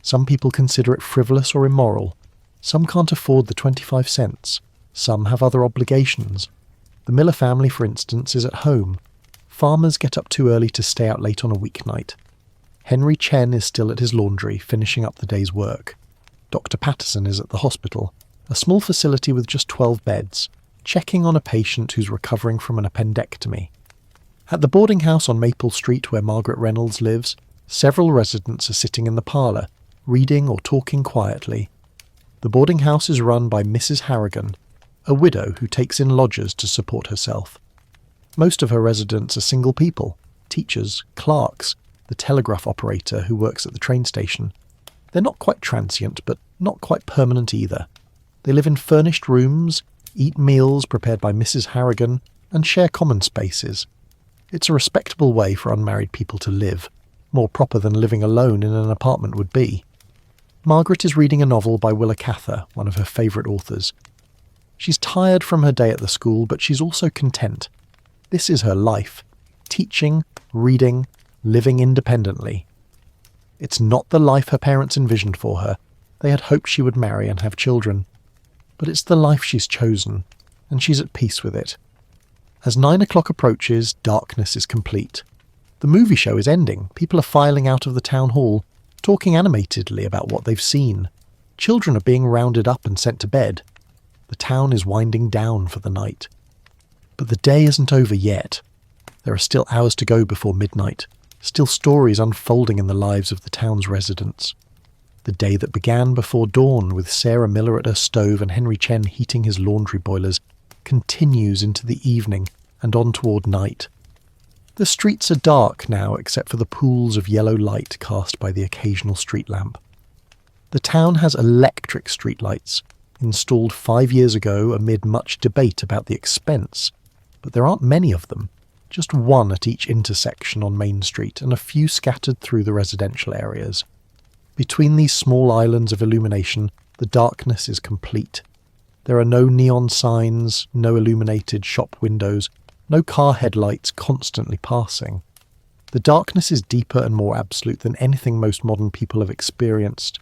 Some people consider it frivolous or immoral. Some can't afford the 25 cents. Some have other obligations. The Miller family, for instance, is at home. Farmers get up too early to stay out late on a weeknight. Henry Chen is still at his laundry, finishing up the day's work. Dr. Patterson is at the hospital, a small facility with just 12 beds, checking on a patient who's recovering from an appendectomy. At the boarding house on Maple Street where Margaret Reynolds lives, several residents are sitting in the parlour, reading or talking quietly. The boarding house is run by Mrs. Harrigan, a widow who takes in lodgers to support herself. Most of her residents are single people, teachers, clerks, the telegraph operator who works at the train station. They're not quite transient, but not quite permanent either. They live in furnished rooms, eat meals prepared by Mrs. Harrigan, and share common spaces. It's a respectable way for unmarried people to live, more proper than living alone in an apartment would be. Margaret is reading a novel by Willa Cather, one of her favourite authors. She's tired from her day at the school, but she's also content. This is her life, teaching, reading, living independently. It's not the life her parents envisioned for her. They had hoped she would marry and have children. But it's the life she's chosen, and she's at peace with it. As 9 o'clock approaches, darkness is complete. The movie show is ending. People are filing out of the town hall, talking animatedly about what they've seen. Children are being rounded up and sent to bed. The town is winding down for the night. But the day isn't over yet. There are still hours to go before midnight, still stories unfolding in the lives of the town's residents. The day that began before dawn with Sarah Miller at her stove and Henry Chen heating his laundry boilers continues into the evening and on toward night. The streets are dark now except for the pools of yellow light cast by the occasional street lamp. The town has electric streetlights, installed 5 years ago amid much debate about the expense, but there aren't many of them, just one at each intersection on Main Street and a few scattered through the residential areas. Between these small islands of illumination, the darkness is complete. There are no neon signs, no illuminated shop windows, no car headlights constantly passing. The darkness is deeper and more absolute than anything most modern people have experienced.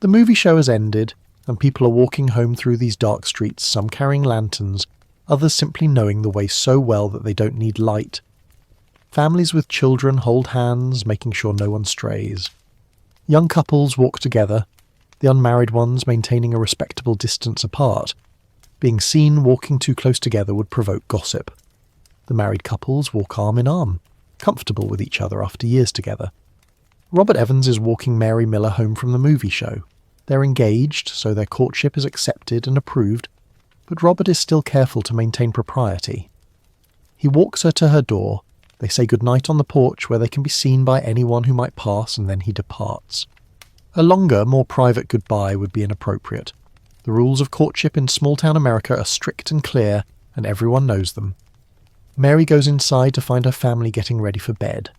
The movie show has ended, and people are walking home through these dark streets, some carrying lanterns, others simply knowing the way so well that they don't need light. Families with children hold hands, making sure no one strays. Young couples walk together, the unmarried ones maintaining a respectable distance apart. Being seen walking too close together would provoke gossip. The married couples walk arm in arm, comfortable with each other after years together. Robert Evans is walking Mary Miller home from the movie show. They're engaged, so their courtship is accepted and approved, but Robert is still careful to maintain propriety. He walks her to her door. They say goodnight on the porch where they can be seen by anyone who might pass, and then he departs. A longer, more private goodbye would be inappropriate. The rules of courtship in small-town America are strict and clear, and everyone knows them. Mary goes inside to find her family getting ready for bed.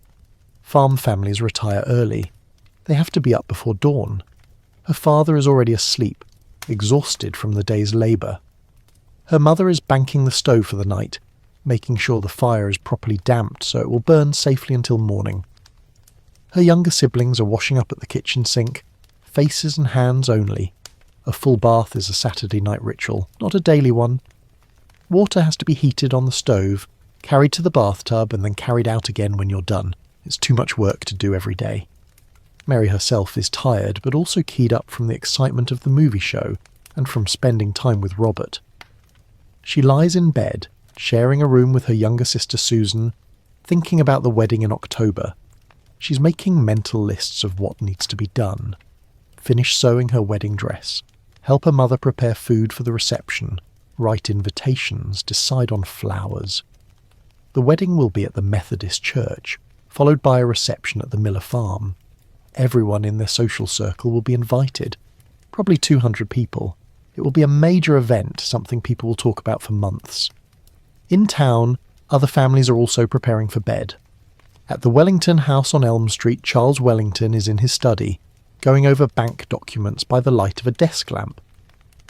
Farm families retire early. They have to be up before dawn. Her father is already asleep, exhausted from the day's labour. Her mother is banking the stove for the night, making sure the fire is properly damped so it will burn safely until morning. Her younger siblings are washing up at the kitchen sink, faces and hands only. A full bath is a Saturday night ritual, not a daily one. Water has to be heated on the stove, carried to the bathtub and then carried out again when you're done. It's too much work to do every day. Mary herself is tired, but also keyed up from the excitement of the movie show and from spending time with Robert. She lies in bed, sharing a room with her younger sister Susan, thinking about the wedding in October. She's making mental lists of what needs to be done. Finish sewing her wedding dress, help her mother prepare food for the reception, write invitations, decide on flowers. The wedding will be at the Methodist church, followed by a reception at the Miller farm. Everyone in their social circle will be invited, probably 200 people. It will be a major event, something people will talk about for months. In town, other families are also preparing for bed. At the Wellington house on Elm Street, Charles Wellington is in his study, going over bank documents by the light of a desk lamp.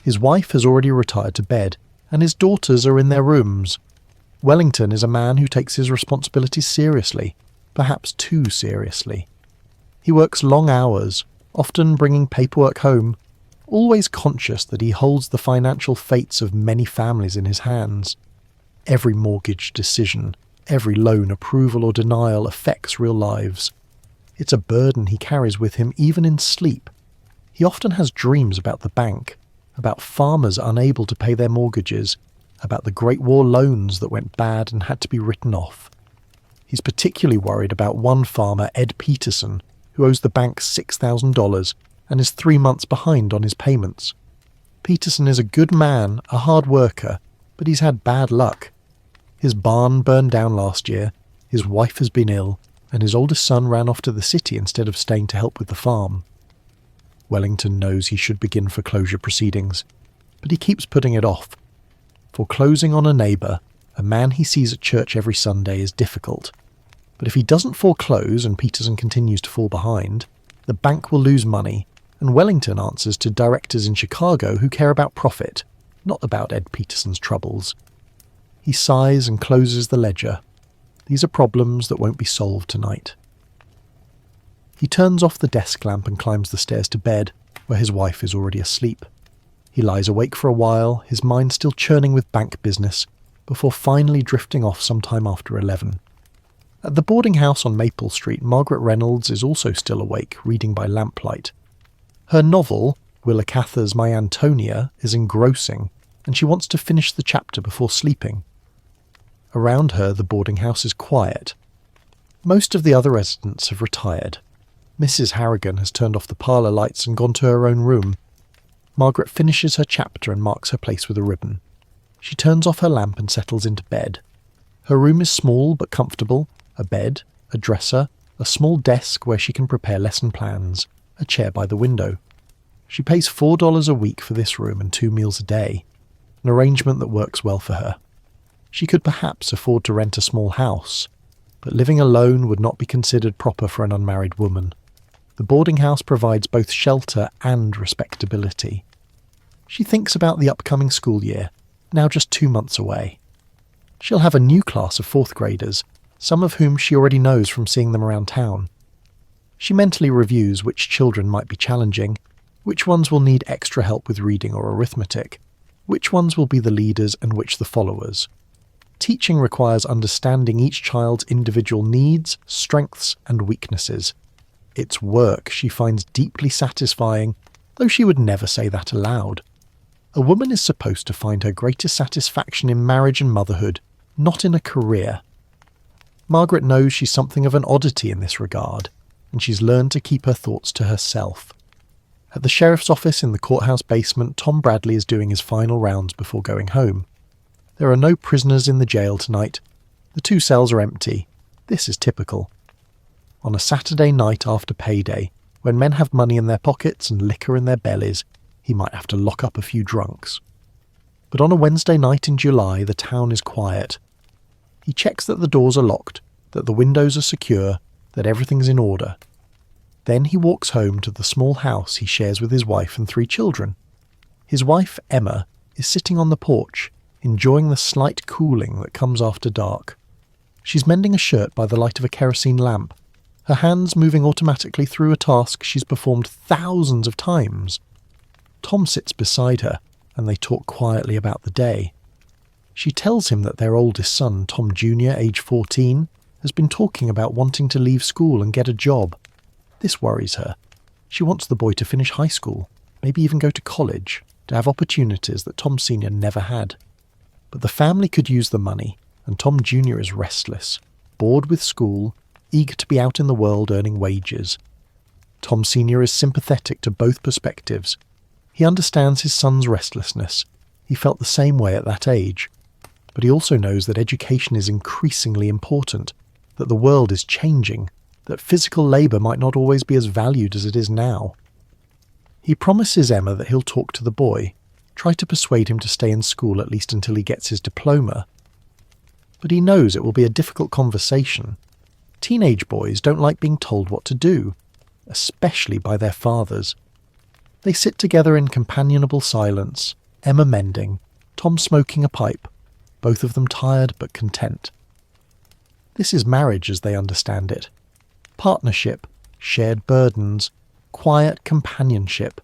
His wife has already retired to bed, and his daughters are in their rooms. Wellington is a man who takes his responsibilities seriously, perhaps too seriously. He works long hours, often bringing paperwork home, always conscious that he holds the financial fates of many families in his hands. Every mortgage decision, every loan approval or denial affects real lives. It's a burden he carries with him even in sleep. He often has dreams about the bank, about farmers unable to pay their mortgages, about the Great War loans that went bad and had to be written off. He's particularly worried about one farmer, Ed Peterson, who owes the bank $6,000 and is 3 months behind on his payments. Peterson is a good man, a hard worker, but he's had bad luck. His barn burned down last year, his wife has been ill, and his oldest son ran off to the city instead of staying to help with the farm. Wellington knows he should begin foreclosure proceedings, but he keeps putting it off. Foreclosing on a neighbour, a man he sees at church every Sunday, is difficult. But if he doesn't foreclose and Peterson continues to fall behind, the bank will lose money, and Wellington answers to directors in Chicago who care about profit, not about Ed Peterson's troubles. He sighs and closes the ledger. These are problems that won't be solved tonight. He turns off the desk lamp and climbs the stairs to bed, where his wife is already asleep. He lies awake for a while, his mind still churning with bank business, before finally drifting off sometime after 11. At the boarding house on Maple Street, Margaret Reynolds is also still awake, reading by lamplight. Her novel, Willa Cather's My Antonia, is engrossing, and she wants to finish the chapter before sleeping. Around her, the boarding house is quiet. Most of the other residents have retired. Mrs. Harrigan has turned off the parlour lights and gone to her own room. Margaret finishes her chapter and marks her place with a ribbon. She turns off her lamp and settles into bed. Her room is small but comfortable. A bed, a dresser, a small desk where she can prepare lesson plans, a chair by the window. She pays $4 a week for this room and 2 meals a day, an arrangement that works well for her. She could perhaps afford to rent a small house, but living alone would not be considered proper for an unmarried woman. The boarding house provides both shelter and respectability. She thinks about the upcoming school year, now just 2 months away. She'll have a new class of 4th graders, some of whom she already knows from seeing them around town. She mentally reviews which children might be challenging, which ones will need extra help with reading or arithmetic, which ones will be the leaders and which the followers. Teaching requires understanding each child's individual needs, strengths, and weaknesses. It's work she finds deeply satisfying, though she would never say that aloud. A woman is supposed to find her greatest satisfaction in marriage and motherhood, not in a career. Margaret knows she's something of an oddity in this regard, and she's learned to keep her thoughts to herself. At the sheriff's office in the courthouse basement, Tom Bradley is doing his final rounds before going home. There are no prisoners in the jail tonight. The 2 cells are empty. This is typical. On a Saturday night after payday, when men have money in their pockets and liquor in their bellies, he might have to lock up a few drunks. But on a Wednesday night in July, the town is quiet. He checks that the doors are locked, that the windows are secure, that everything's in order. Then he walks home to the small house he shares with his wife and 3 children. His wife, Emma, is sitting on the porch, enjoying the slight cooling that comes after dark. She's mending a shirt by the light of a kerosene lamp, her hands moving automatically through a task she's performed thousands of times. Tom sits beside her, and they talk quietly about the day. She tells him that their oldest son, Tom Jr., age 14, has been talking about wanting to leave school and get a job. This worries her. She wants the boy to finish high school, maybe even go to college, to have opportunities that Tom Sr. never had. But the family could use the money, and Tom Jr. is restless, bored with school, eager to be out in the world earning wages. Tom Sr. is sympathetic to both perspectives. He understands his son's restlessness. He felt the same way at that age. But he also knows that education is increasingly important, that the world is changing, that physical labour might not always be as valued as it is now. He promises Emma that he'll talk to the boy, try to persuade him to stay in school at least until he gets his diploma. But he knows it will be a difficult conversation. Teenage boys don't like being told what to do, especially by their fathers. They sit together in companionable silence, Emma mending, Tom smoking a pipe, both of them tired but content. This is marriage as they understand it. Partnership, shared burdens, quiet companionship.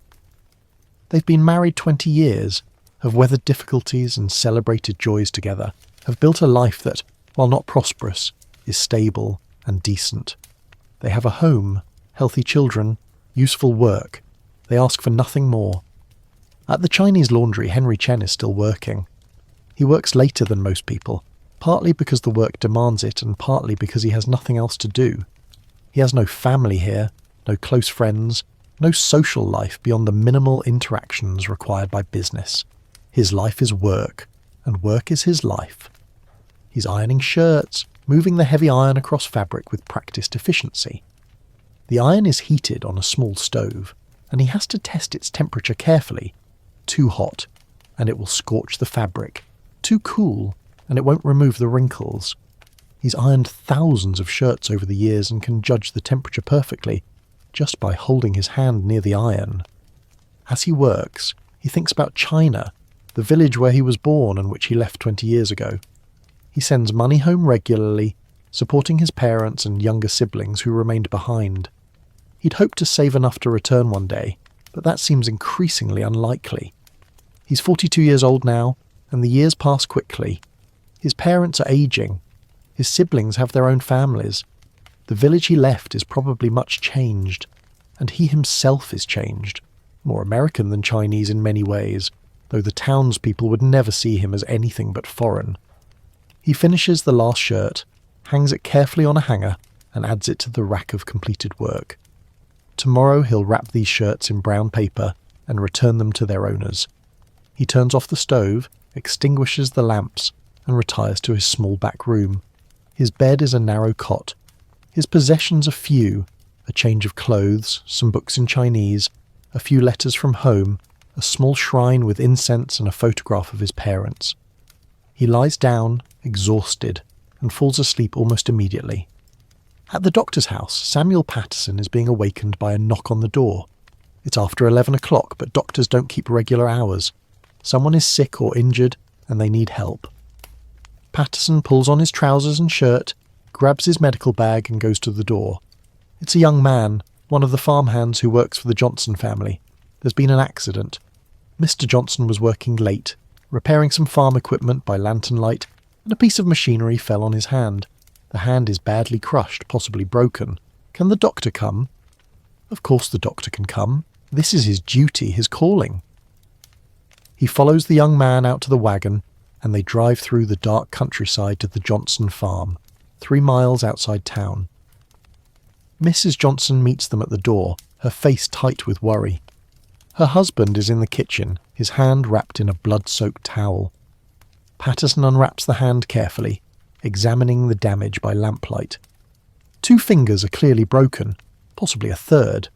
They've been married 20 years, have weathered difficulties and celebrated joys together, have built a life that, while not prosperous, is stable and decent. They have a home, healthy children, useful work. They ask for nothing more. At the Chinese laundry, Henry Chen is still working. He works later than most people, partly because the work demands it and partly because he has nothing else to do. He has no family here, no close friends, no social life beyond the minimal interactions required by business. His life is work, and work is his life. He's ironing shirts, moving the heavy iron across fabric with practiced efficiency. The iron is heated on a small stove, and he has to test its temperature carefully. Too hot, and it will scorch the fabric. Too cool, and it won't remove the wrinkles. He's ironed thousands of shirts over the years and can judge the temperature perfectly, just by holding his hand near the iron. As he works, he thinks about China, the village where he was born and which he left 20 years ago. He sends money home regularly, supporting his parents and younger siblings who remained behind. He'd hoped to save enough to return one day, but that seems increasingly unlikely. He's 42 years old now, and the years pass quickly. His parents are aging. His siblings have their own families. The village he left is probably much changed, and he himself is changed, more American than Chinese in many ways, though the townspeople would never see him as anything but foreign. He finishes the last shirt, hangs it carefully on a hanger, and adds it to the rack of completed work. Tomorrow he'll wrap these shirts in brown paper and return them to their owners. He turns off the stove, extinguishes the lamps, and retires to his small back room. His bed is a narrow cot. His possessions are few: a change of clothes, some books in Chinese, a few letters from home, a small shrine with incense and a photograph of his parents. He lies down, exhausted, and falls asleep almost immediately. At the doctor's house, Samuel Patterson is being awakened by a knock on the door. It's after 11 o'clock, but doctors don't keep regular hours. Someone is sick or injured, and they need help. Patterson pulls on his trousers and shirt, grabs his medical bag and goes to the door. It's a young man, one of the farmhands who works for the Johnson family. There's been an accident. Mr. Johnson was working late, repairing some farm equipment by lantern light, and a piece of machinery fell on his hand. The hand is badly crushed, possibly broken. Can the doctor come? Of course the doctor can come. This is his duty, his calling. He follows the young man out to the wagon, and they drive through the dark countryside to the Johnson farm, 3 miles outside town. Mrs. Johnson meets them at the door, her face tight with worry. Her husband is in the kitchen, his hand wrapped in a blood-soaked towel. Patterson unwraps the hand carefully, examining the damage by lamplight. 2 fingers are clearly broken, possibly a third.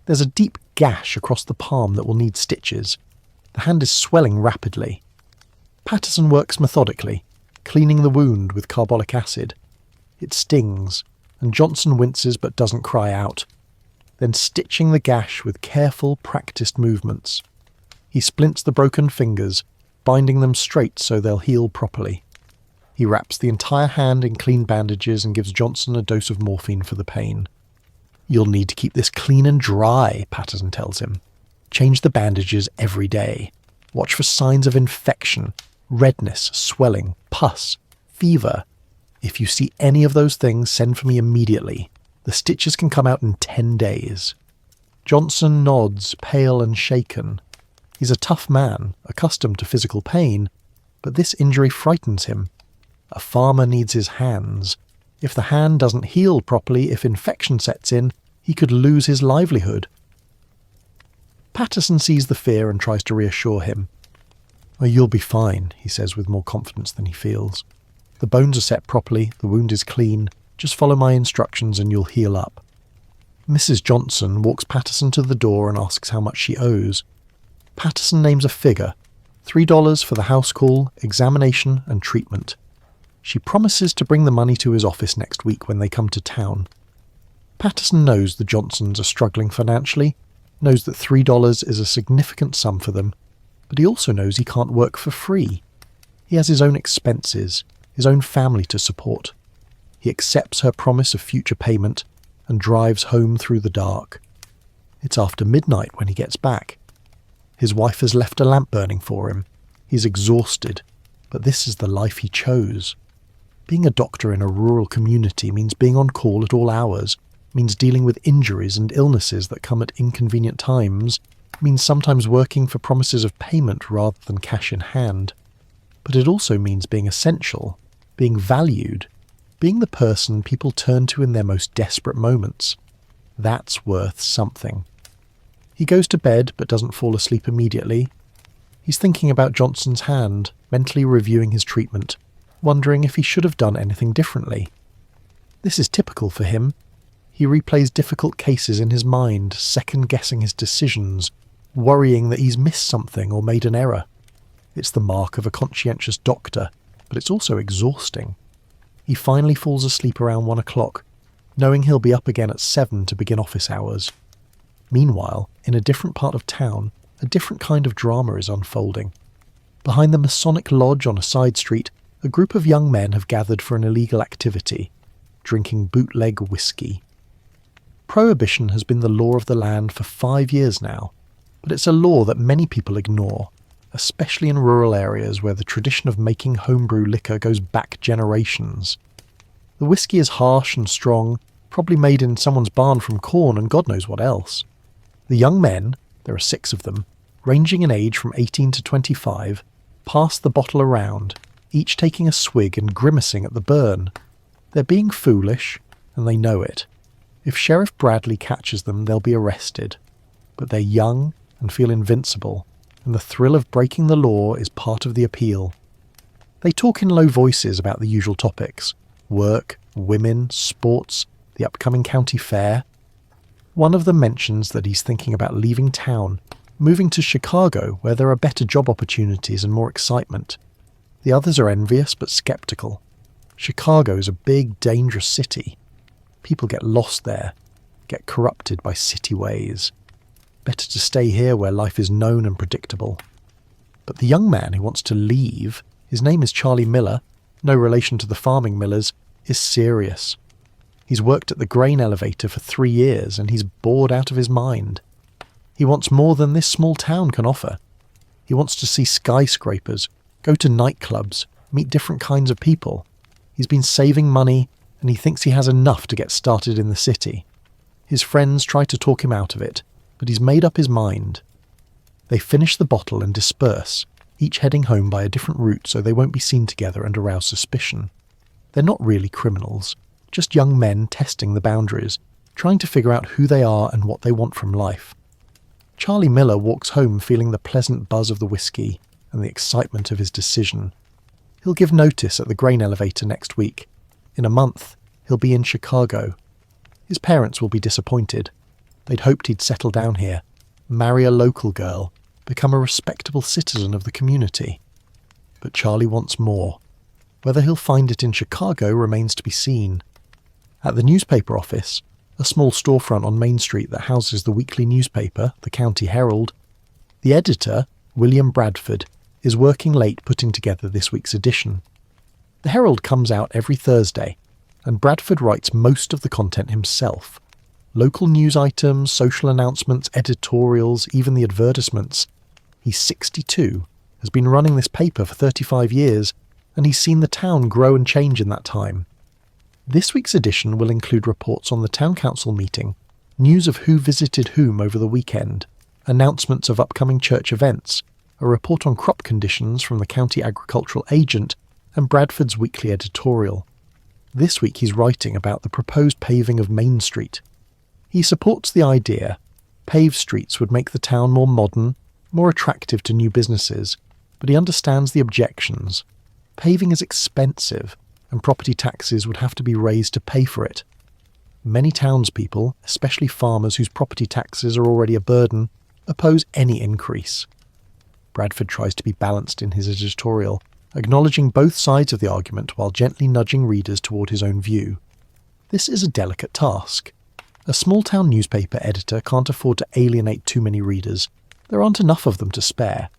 There's a deep gash across the palm that will need stitches. The hand is swelling rapidly. Patterson works methodically, cleaning the wound with carbolic acid. It stings, and Johnson winces but doesn't cry out, then stitching the gash with careful, practiced movements. He splints the broken fingers, binding them straight so they'll heal properly. He wraps the entire hand in clean bandages and gives Johnson a dose of morphine for the pain. "You'll need to keep this clean and dry," Patterson tells him. "Change the bandages every day. Watch for signs of infection, redness, swelling, pus, fever. If you see any of those things, send for me immediately. The stitches can come out in 10 days. Johnson nods, pale and shaken. He's a tough man, accustomed to physical pain, but this injury frightens him. A farmer needs his hands. If the hand doesn't heal properly, if infection sets in, he could lose his livelihood. Patterson sees the fear and tries to reassure him. "Oh, you'll be fine," he says with more confidence than he feels. "The bones are set properly, the wound is clean. Just follow my instructions and you'll heal up." Mrs. Johnson walks Patterson to the door and asks how much she owes. Patterson names a figure, $3 for the house call, examination and treatment. She promises to bring the money to his office next week when they come to town. Patterson knows the Johnsons are struggling financially, knows that $3 is a significant sum for them, but he also knows he can't work for free. He has his own expenses, his own family to support. He accepts her promise of future payment and drives home through the dark. It's after midnight when he gets back. His wife has left a lamp burning for him. He's exhausted, but this is the life he chose. Being a doctor in a rural community means being on call at all hours, means dealing with injuries and illnesses that come at inconvenient times, means sometimes working for promises of payment rather than cash in hand. But it also means being essential, being valued, being the person people turn to in their most desperate moments. That's worth something. He goes to bed but doesn't fall asleep immediately. He's thinking about Johnson's hand, mentally reviewing his treatment, wondering if he should have done anything differently. This is typical for him. He replays difficult cases in his mind, second-guessing his decisions, worrying that he's missed something or made an error. It's the mark of a conscientious doctor, but it's also exhausting. He finally falls asleep around 1 o'clock, knowing he'll be up again at 7 to begin office hours. Meanwhile, in a different part of town, a different kind of drama is unfolding. Behind the Masonic Lodge on a side street, a group of young men have gathered for an illegal activity, drinking bootleg whiskey. Prohibition has been the law of the land for 5 years now, but it's a law that many people ignore, especially in rural areas where the tradition of making homebrew liquor goes back generations. The whiskey is harsh and strong, probably made in someone's barn from corn and God knows what else. The young men, there are 6 of them, ranging in age from 18 to 25, pass the bottle around, each taking a swig and grimacing at the burn. They're being foolish, and they know it. If Sheriff Bradley catches them, they'll be arrested. But they're young and feel invincible, and the thrill of breaking the law is part of the appeal. They talk in low voices about the usual topics: work, women, sports, the upcoming county fair. One of them mentions that he's thinking about leaving town, moving to Chicago where there are better job opportunities and more excitement. The others are envious but skeptical. Chicago is a big, dangerous city. People get lost there, get corrupted by city ways. Better to stay here where life is known and predictable. But the young man who wants to leave, his name is Charlie Miller, no relation to the farming Millers, is serious. He's worked at the grain elevator for 3 years and he's bored out of his mind. He wants more than this small town can offer. He wants to see skyscrapers, go to nightclubs, meet different kinds of people. He's been saving money and he thinks he has enough to get started in the city. His friends try to talk him out of it, but he's made up his mind. They finish the bottle and disperse, each heading home by a different route so they won't be seen together and arouse suspicion. They're not really criminals, just young men testing the boundaries, trying to figure out who they are and what they want from life. Charlie Miller walks home feeling the pleasant buzz of the whiskey and the excitement of his decision. He'll give notice at the grain elevator next week. In a month, he'll be in Chicago. His parents will be disappointed. They'd hoped he'd settle down here, marry a local girl, become a respectable citizen of the community. But Charlie wants more. Whether he'll find it in Chicago remains to be seen. At the newspaper office, a small storefront on Main Street that houses the weekly newspaper, the County Herald, the editor, William Bradford, is working late putting together this week's edition. The Herald comes out every Thursday, and Bradford writes most of the content himself. Local news items, social announcements, editorials, even the advertisements. He's 62, has been running this paper for 35 years, and he's seen the town grow and change in that time. This week's edition will include reports on the town council meeting, news of who visited whom over the weekend, announcements of upcoming church events, a report on crop conditions from the county agricultural agent, and Bradford's weekly editorial. This week he's writing about the proposed paving of Main Street. He supports the idea paved streets would make the town more modern, more attractive to new businesses, but he understands the objections. Paving is expensive, and property taxes would have to be raised to pay for it. Many townspeople, especially farmers whose property taxes are already a burden, oppose any increase. Bradford tries to be balanced in his editorial, acknowledging both sides of the argument while gently nudging readers toward his own view. This is a delicate task. A small-town newspaper editor can't afford to alienate too many readers. There aren't enough of them to spare.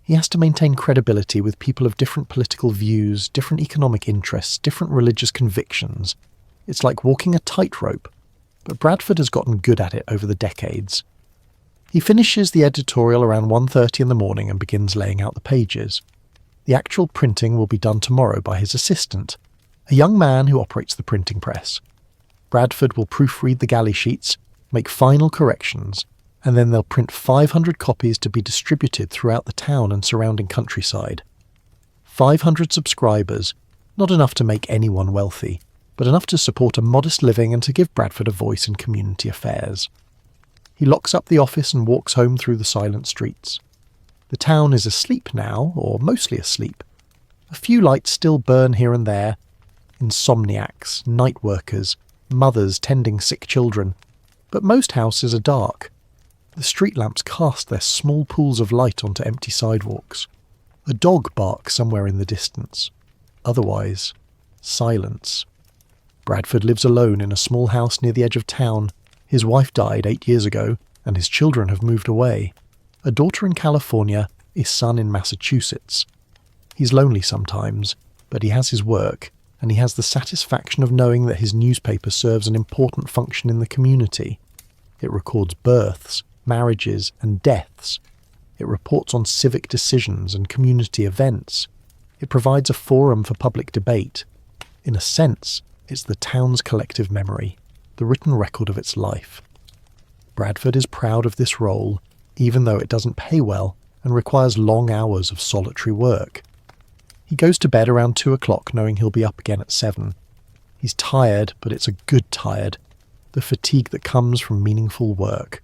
He has to maintain credibility with people of different political views, different economic interests, different religious convictions. It's like walking a tightrope, but Bradford has gotten good at it over the decades. He finishes the editorial around 1:30 in the morning and begins laying out the pages. The actual printing will be done tomorrow by his assistant, a young man who operates the printing press. Bradford will proofread the galley sheets, make final corrections, and then they'll print 500 copies to be distributed throughout the town and surrounding countryside. 500 subscribers, not enough to make anyone wealthy, but enough to support a modest living and to give Bradford a voice in community affairs. He locks up the office and walks home through the silent streets. The town is asleep now, or mostly asleep. A few lights still burn here and there. Insomniacs, night workers, mothers tending sick children. But most houses are dark. The street lamps cast their small pools of light onto empty sidewalks. A dog barks somewhere in the distance. Otherwise, silence. Bradford lives alone in a small house near the edge of town. His wife died 8 years ago, and his children have moved away. A daughter in California, a son in Massachusetts. He's lonely sometimes, but he has his work, and he has the satisfaction of knowing that his newspaper serves an important function in the community. It records births, marriages, and deaths. It reports on civic decisions and community events. It provides a forum for public debate. In a sense, it's the town's collective memory, the written record of its life. Bradford is proud of this role, even though it doesn't pay well and requires long hours of solitary work. He goes to bed around 2 o'clock knowing he'll be up again at 7. He's tired, but it's a good tired, the fatigue that comes from meaningful work.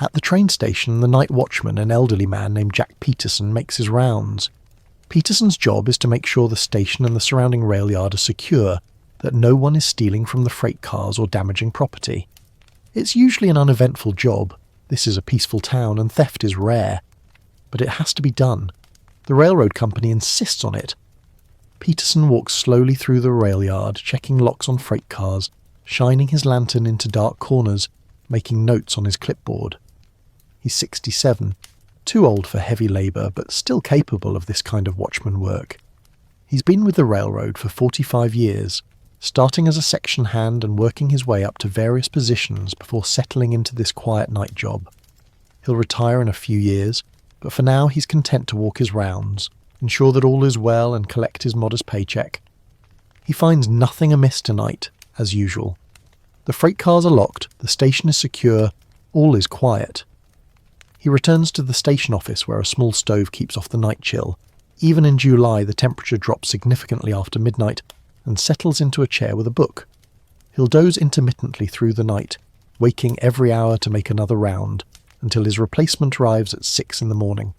At the train station, the night watchman, an elderly man named Jack Peterson, makes his rounds. Peterson's job is to make sure the station and the surrounding rail yard are secure, that no one is stealing from the freight cars or damaging property. It's usually an uneventful job. This is a peaceful town and theft is rare. But it has to be done. The railroad company insists on it. Peterson walks slowly through the rail yard, checking locks on freight cars, shining his lantern into dark corners, making notes on his clipboard. He's 67, too old for heavy labour, but still capable of this kind of watchman work. He's been with the railroad for 45 years, starting as a section hand and working his way up to various positions before settling into this quiet night job. He'll retire in a few years, but for now he's content to walk his rounds, ensure that all is well and collect his modest paycheck. He finds nothing amiss tonight, as usual. The freight cars are locked, the station is secure, all is quiet. He returns to the station office where a small stove keeps off the night chill. Even in July the temperature drops significantly after midnight, and settles into a chair with a book. He'll doze intermittently through the night, waking every hour to make another round, until his replacement arrives at 6 in the morning.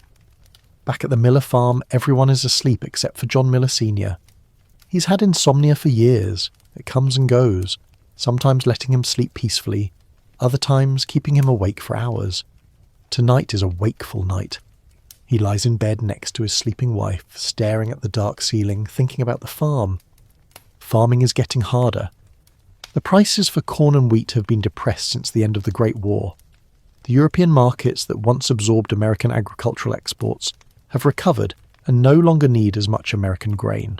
Back at the Miller farm, everyone is asleep except for John Miller Sr. He's had insomnia for years. It comes and goes, sometimes letting him sleep peacefully, other times keeping him awake for hours. Tonight is a wakeful night. He lies in bed next to his sleeping wife, staring at the dark ceiling, thinking about the farm. Farming is getting harder. The prices for corn and wheat have been depressed since the end of the Great War. The European markets that once absorbed American agricultural exports have recovered and no longer need as much American grain.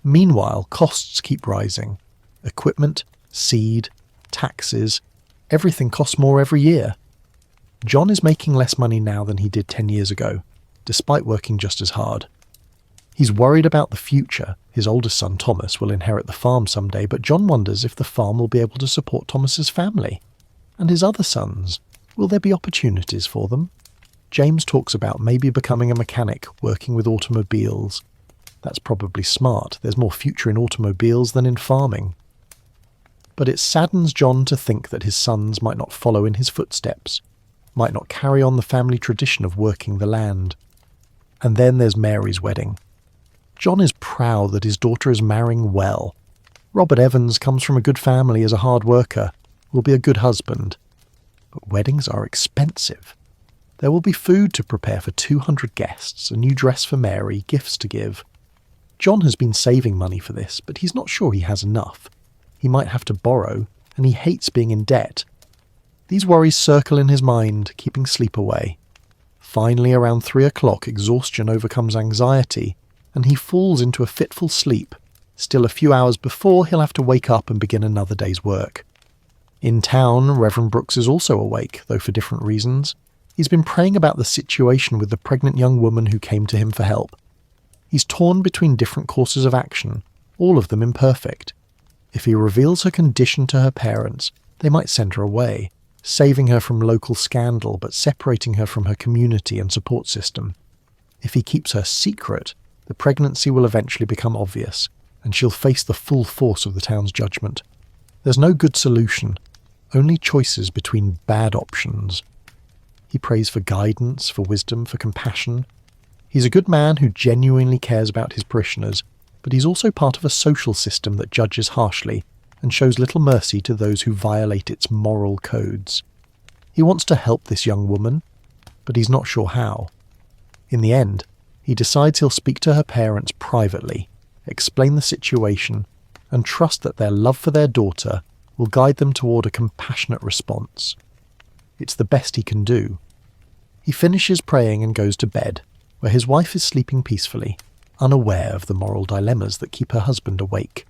Meanwhile, costs keep rising. Equipment, seed, taxes, everything costs more every year. John is making less money now than he did 10 years ago, despite working just as hard. He's worried about the future. His oldest son, Thomas, will inherit the farm someday, but John wonders if the farm will be able to support Thomas's family. And his other sons, will there be opportunities for them? James talks about maybe becoming a mechanic, working with automobiles. That's probably smart. There's more future in automobiles than in farming. But it saddens John to think that his sons might not follow in his footsteps, might not carry on the family tradition of working the land. And then there's Mary's wedding. John is proud that his daughter is marrying well. Robert Evans comes from a good family as a hard worker, will be a good husband. But weddings are expensive. There will be food to prepare for 200 guests, a new dress for Mary, gifts to give. John has been saving money for this, but he's not sure he has enough. He might have to borrow, and he hates being in debt. These worries circle in his mind, keeping sleep away. Finally, around 3 o'clock, exhaustion overcomes anxiety, and he falls into a fitful sleep. Still a few hours before, he'll have to wake up and begin another day's work. In town, Reverend Brooks is also awake, though for different reasons. He's been praying about the situation with the pregnant young woman who came to him for help. He's torn between different courses of action, all of them imperfect. If he reveals her condition to her parents, they might send her away, saving her from local scandal but separating her from her community and support system. If he keeps her secret, the pregnancy will eventually become obvious, and she'll face the full force of the town's judgment. There's no good solution, only choices between bad options. He prays for guidance, for wisdom, for compassion. He's a good man who genuinely cares about his parishioners, but he's also part of a social system that judges harshly and shows little mercy to those who violate its moral codes. He wants to help this young woman, but he's not sure how. In the end, he decides he'll speak to her parents privately, explain the situation, and trust that their love for their daughter will guide them toward a compassionate response. It's the best he can do. He finishes praying and goes to bed, where his wife is sleeping peacefully, unaware of the moral dilemmas that keep her husband awake.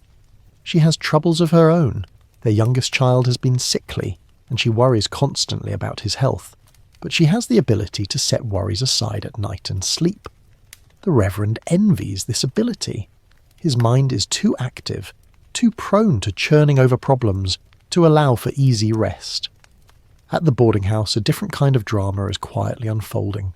She has troubles of her own. Their youngest child has been sickly, and she worries constantly about his health, but she has the ability to set worries aside at night and sleep. The Reverend envies this ability. His mind is too active, too prone to churning over problems to allow for easy rest. At the boarding house, a different kind of drama is quietly unfolding.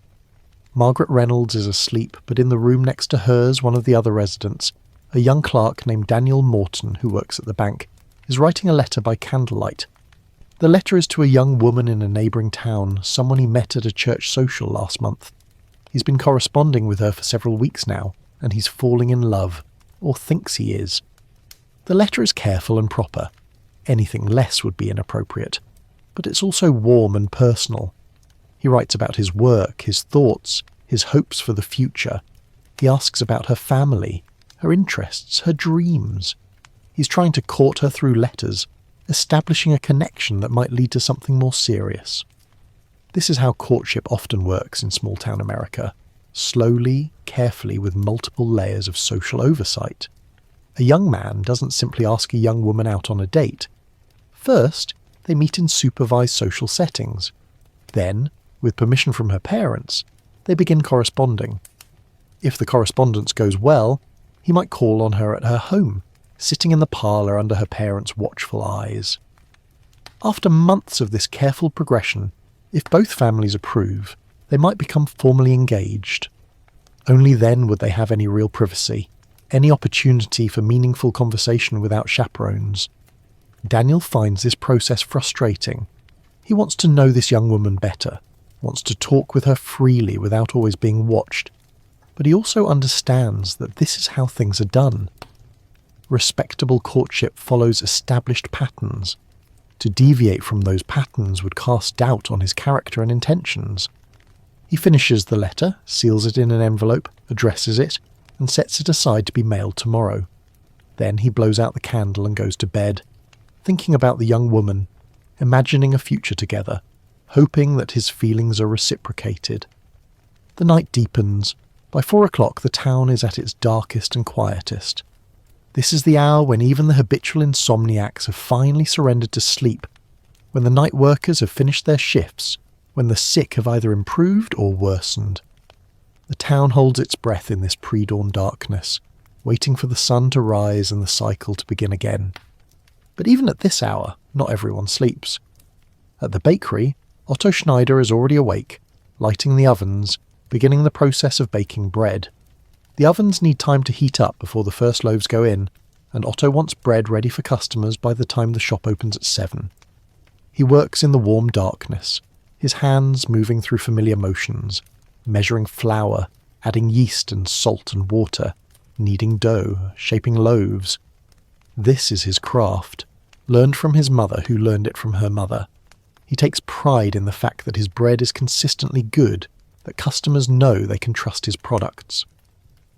Margaret Reynolds is asleep, but in the room next to hers, one of the other residents, a young clerk named Daniel Morton, who works at the bank, is writing a letter by candlelight. The letter is to a young woman in a neighbouring town, someone he met at a church social last month. He's been corresponding with her for several weeks now, and he's falling in love, or thinks he is. The letter is careful and proper. Anything less would be inappropriate. But it's also warm and personal. He writes about his work, his thoughts, his hopes for the future. He asks about her family, her interests, her dreams. He's trying to court her through letters, establishing a connection that might lead to something more serious. This is how courtship often works in small-town America, slowly, carefully, with multiple layers of social oversight. A young man doesn't simply ask a young woman out on a date. First, they meet in supervised social settings. Then, with permission from her parents, they begin corresponding. If the correspondence goes well, he might call on her at her home, sitting in the parlour under her parents' watchful eyes. After months of this careful progression, if both families approve, they might become formally engaged. Only then would they have any real privacy, any opportunity for meaningful conversation without chaperones. Daniel finds this process frustrating. He wants to know this young woman better, wants to talk with her freely without always being watched, but he also understands that this is how things are done. Respectable courtship follows established patterns. To deviate from those patterns would cast doubt on his character and intentions. He finishes the letter, seals it in an envelope, addresses it, and sets it aside to be mailed tomorrow. Then he blows out the candle and goes to bed, thinking about the young woman, imagining a future together, hoping that his feelings are reciprocated. The night deepens. By 4 o'clock the town is at its darkest and quietest. This is the hour when even the habitual insomniacs have finally surrendered to sleep, when the night workers have finished their shifts, when the sick have either improved or worsened. The town holds its breath in this pre-dawn darkness, waiting for the sun to rise and the cycle to begin again. But even at this hour, not everyone sleeps. At the bakery, Otto Schneider is already awake, lighting the ovens, beginning the process of baking bread. The ovens need time to heat up before the first loaves go in, and Otto wants bread ready for customers by the time the shop opens at 7. He works in the warm darkness, his hands moving through familiar motions, measuring flour, adding yeast and salt and water, kneading dough, shaping loaves. This is his craft, learned from his mother who learned it from her mother. He takes pride in the fact that his bread is consistently good, that customers know they can trust his products.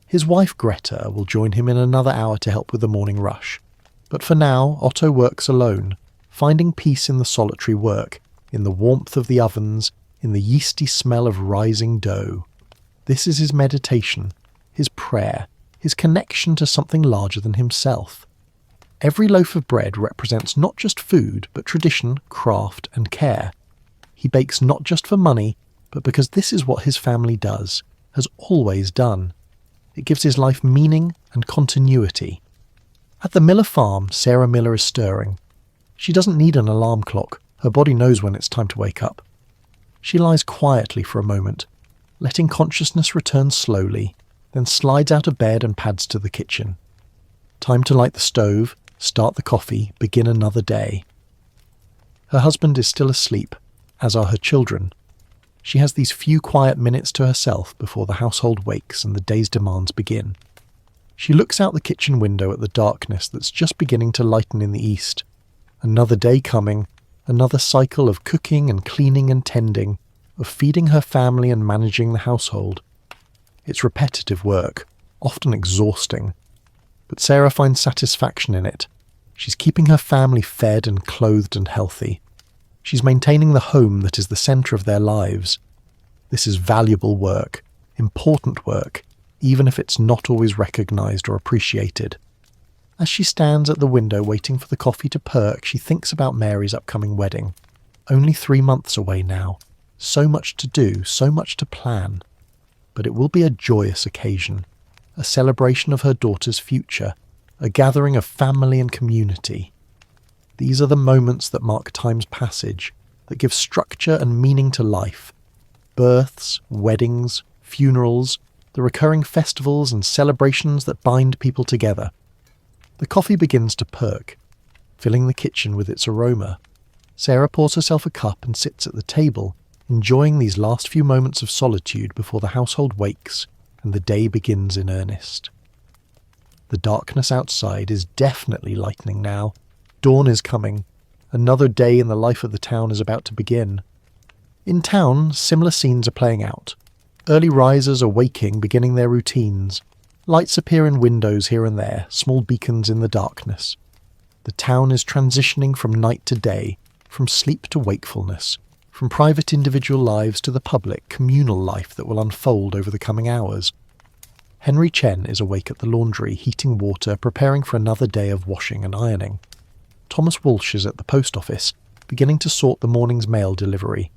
His wife Greta will join him in another hour to help with the morning rush. But for now, Otto works alone, finding peace in the solitary work, in the warmth of the ovens, in the yeasty smell of rising dough. This is his meditation, his prayer, his connection to something larger than himself. Every loaf of bread represents not just food, but tradition, craft, and care. He bakes not just for money, but because this is what his family does, has always done. It gives his life meaning and continuity. At the Miller farm, Sarah Miller is stirring. She doesn't need an alarm clock. Her body knows when it's time to wake up. She lies quietly for a moment, letting consciousness return slowly, then slides out of bed and pads to the kitchen. Time to light the stove, start the coffee, begin another day. Her husband is still asleep, as are her children. She has these few quiet minutes to herself before the household wakes and the day's demands begin. She looks out the kitchen window at the darkness that's just beginning to lighten in the east. Another day coming, another cycle of cooking and cleaning and tending, of feeding her family and managing the household. It's repetitive work, often exhausting, but Sarah finds satisfaction in it. She's keeping her family fed and clothed and healthy. She's maintaining the home that is the centre of their lives. This is valuable work, important work, even if it's not always recognised or appreciated. As she stands at the window waiting for the coffee to perk, she thinks about Mary's upcoming wedding. Only 3 months away now. So much to do, so much to plan. But it will be a joyous occasion, a celebration of her daughter's future, a gathering of family and community. These are the moments that mark time's passage, that give structure and meaning to life. Births, weddings, funerals, the recurring festivals and celebrations that bind people together. The coffee begins to perk, filling the kitchen with its aroma. Sarah pours herself a cup and sits at the table, enjoying these last few moments of solitude before the household wakes and the day begins in earnest. The darkness outside is definitely lightening now. Dawn is coming. Another day in the life of the town is about to begin. In town, similar scenes are playing out. Early risers are waking, beginning their routines. Lights appear in windows here and there, small beacons in the darkness. The town is transitioning from night to day, from sleep to wakefulness, from private individual lives to the public, communal life that will unfold over the coming hours. Henry Chen is awake at the laundry, heating water, preparing for another day of washing and ironing. Thomas Walsh is at the post office, beginning to sort the morning's mail delivery.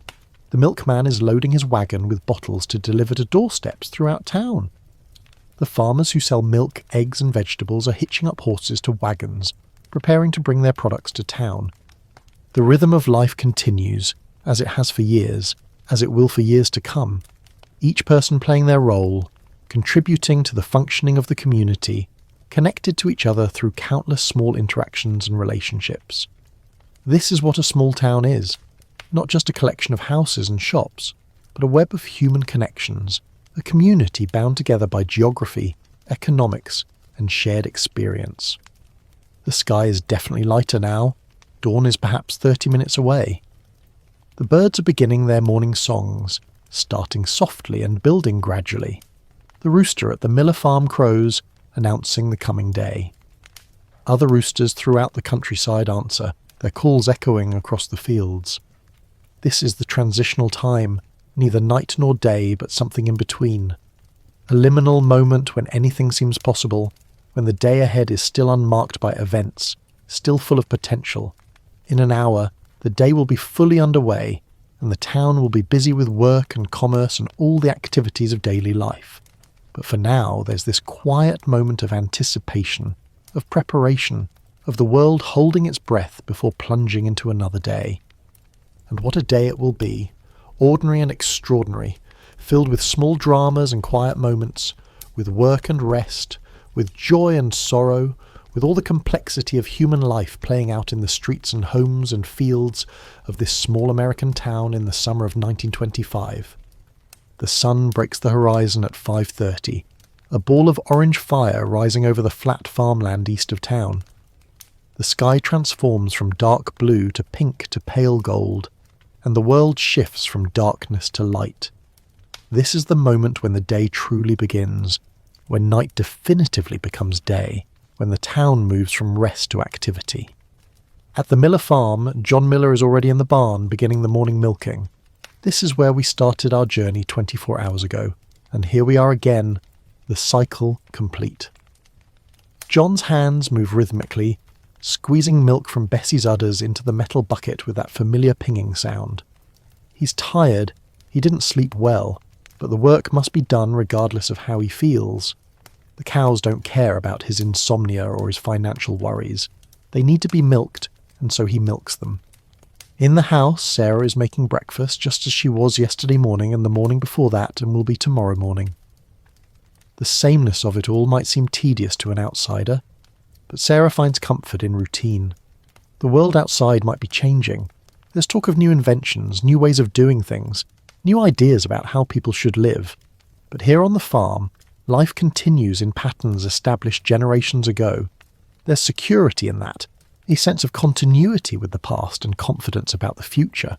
The milkman is loading his wagon with bottles to deliver to doorsteps throughout town. The farmers who sell milk, eggs and vegetables are hitching up horses to wagons, preparing to bring their products to town. The rhythm of life continues, as it has for years, as it will for years to come, each person playing their role, contributing to the functioning of the community, connected to each other through countless small interactions and relationships. This is what a small town is, not just a collection of houses and shops, but a web of human connections, a community bound together by geography, economics, and shared experience. The sky is definitely lighter now. Dawn is perhaps 30 minutes away. The birds are beginning their morning songs, starting softly and building gradually. The rooster at the Miller farm crows, announcing the coming day. Other roosters throughout the countryside answer, their calls echoing across the fields. This is the transitional time, neither night nor day, but something in between. A liminal moment when anything seems possible, when the day ahead is still unmarked by events, still full of potential. In an hour, the day will be fully underway, and the town will be busy with work and commerce and all the activities of daily life. But for now, there's this quiet moment of anticipation, of preparation, of the world holding its breath before plunging into another day. And what a day it will be, ordinary and extraordinary, filled with small dramas and quiet moments, with work and rest, with joy and sorrow, with all the complexity of human life playing out in the streets and homes and fields of this small American town in the summer of 1925. The sun breaks the horizon at 5:30, a ball of orange fire rising over the flat farmland east of town. The sky transforms from dark blue to pink to pale gold, and the world shifts from darkness to light. This is the moment when the day truly begins, when night definitively becomes day, when the town moves from rest to activity. At the Miller farm, John Miller is already in the barn beginning the morning milking. This is where we started our journey 24 hours ago, and here we are again, the cycle complete. John's hands move rhythmically, squeezing milk from Bessie's udders into the metal bucket with that familiar pinging sound. He's tired, he didn't sleep well, but the work must be done regardless of how he feels. The cows don't care about his insomnia or his financial worries. They need to be milked, and so he milks them. In the house, Sarah is making breakfast just as she was yesterday morning and the morning before that and will be tomorrow morning. The sameness of it all might seem tedious to an outsider, but Sarah finds comfort in routine. The world outside might be changing. There's talk of new inventions, new ways of doing things, new ideas about how people should live. But here on the farm, life continues in patterns established generations ago. There's security in that, a sense of continuity with the past and confidence about the future.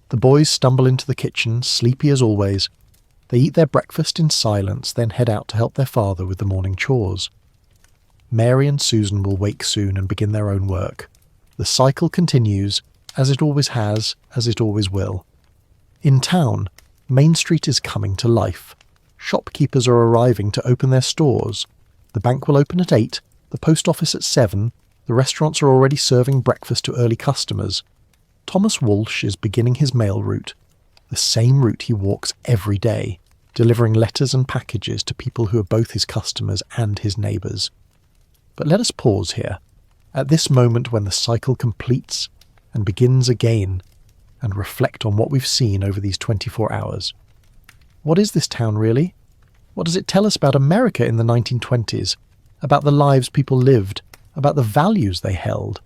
The boys stumble into the kitchen, sleepy as always. They eat their breakfast in silence, then head out to help their father with the morning chores. Mary and Susan will wake soon and begin their own work. The cycle continues, as it always has, as it always will. In town, Main Street is coming to life. Shopkeepers are arriving to open their stores. The bank will open at 8, the post office at 7, the restaurants are already serving breakfast to early customers. Thomas Walsh is beginning his mail route, the same route he walks every day, delivering letters and packages to people who are both his customers and his neighbours. But let us pause here, at this moment when the cycle completes and begins again, and reflect on what we've seen over these 24 hours. What is this town really? What does it tell us about America in the 1920s, about the lives people lived, about the values they held?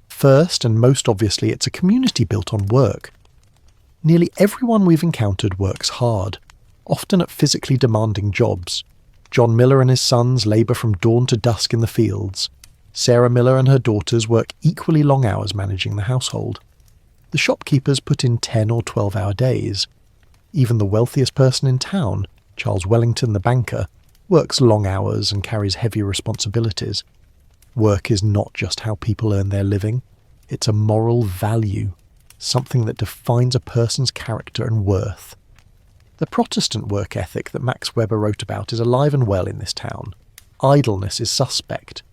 First, and most obviously, it's a community built on work. Nearly everyone we've encountered works hard, often at physically demanding jobs. John Miller and his sons labour from dawn to dusk in the fields. Sarah Miller and her daughters work equally long hours managing the household. The shopkeepers put in 10 or 12-hour days. Even the wealthiest person in town, Charles Wellington the banker, works long hours and carries heavy responsibilities. Work is not just how people earn their living. It's a moral value, something that defines a person's character and worth. The Protestant work ethic that Max Weber wrote about is alive and well in this town. Idleness is suspect.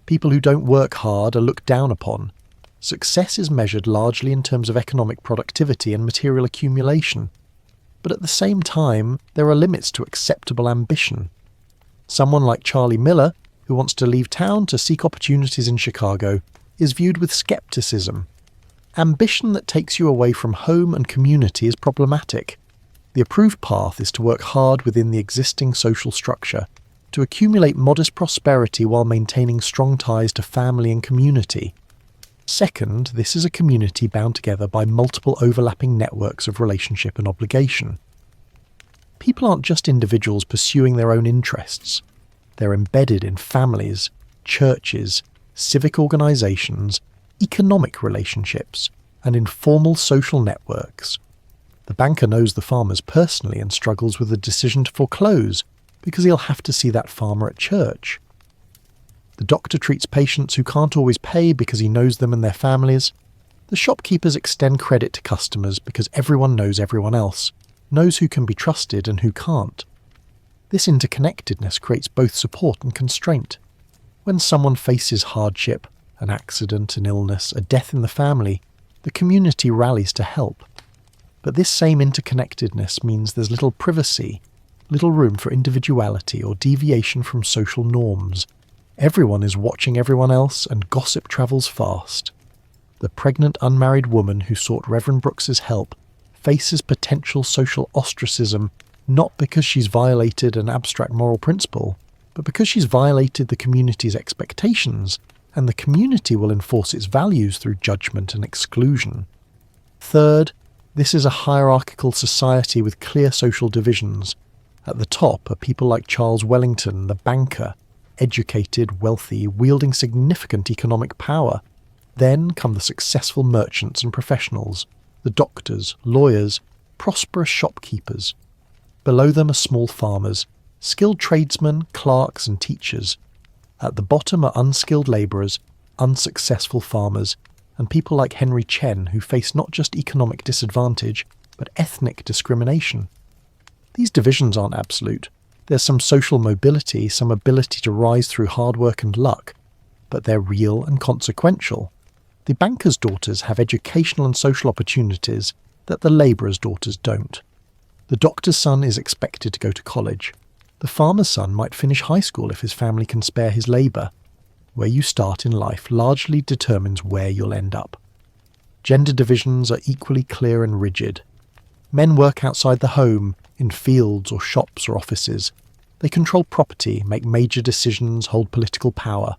People who don't work hard are looked down upon. Success is measured largely in terms of economic productivity and material accumulation. But at the same time, there are limits to acceptable ambition. Someone like Charlie Miller, who wants to leave town to seek opportunities in Chicago, is viewed with skepticism. Ambition that takes you away from home and community is problematic. The approved path is to work hard within the existing social structure, to accumulate modest prosperity while maintaining strong ties to family and community. Second, this is a community bound together by multiple overlapping networks of relationship and obligation. People aren't just individuals pursuing their own interests. They're embedded in families, churches, civic organisations, economic relationships, and informal social networks. The banker knows the farmers personally and struggles with the decision to foreclose because he'll have to see that farmer at church. The doctor treats patients who can't always pay because he knows them and their families. The shopkeepers extend credit to customers because everyone knows everyone else, knows who can be trusted and who can't. This interconnectedness creates both support and constraint. When someone faces hardship, an accident, an illness, a death in the family, the community rallies to help. But this same interconnectedness means there's little privacy, little room for individuality or deviation from social norms. Everyone is watching everyone else, and gossip travels fast. The pregnant unmarried woman who sought Reverend Brooks's help faces potential social ostracism not because she's violated an abstract moral principle, but because she's violated the community's expectations, and the community will enforce its values through judgment and exclusion. Third, this is a hierarchical society with clear social divisions. At the top are people like Charles Wellington, the banker, educated, wealthy, wielding significant economic power. Then come the successful merchants and professionals, the doctors, lawyers, prosperous shopkeepers. Below them are small farmers, skilled tradesmen, clerks and teachers. At the bottom are unskilled labourers, unsuccessful farmers, and people like Henry Chen who face not just economic disadvantage, but ethnic discrimination. These divisions aren't absolute. There's some social mobility, some ability to rise through hard work and luck, but they're real and consequential. The banker's daughters have educational and social opportunities that the labourer's daughters don't. The doctor's son is expected to go to college. The farmer's son might finish high school if his family can spare his labour. Where you start in life largely determines where you'll end up. Gender divisions are equally clear and rigid. Men work outside the home, in fields or shops or offices. They control property, make major decisions, hold political power.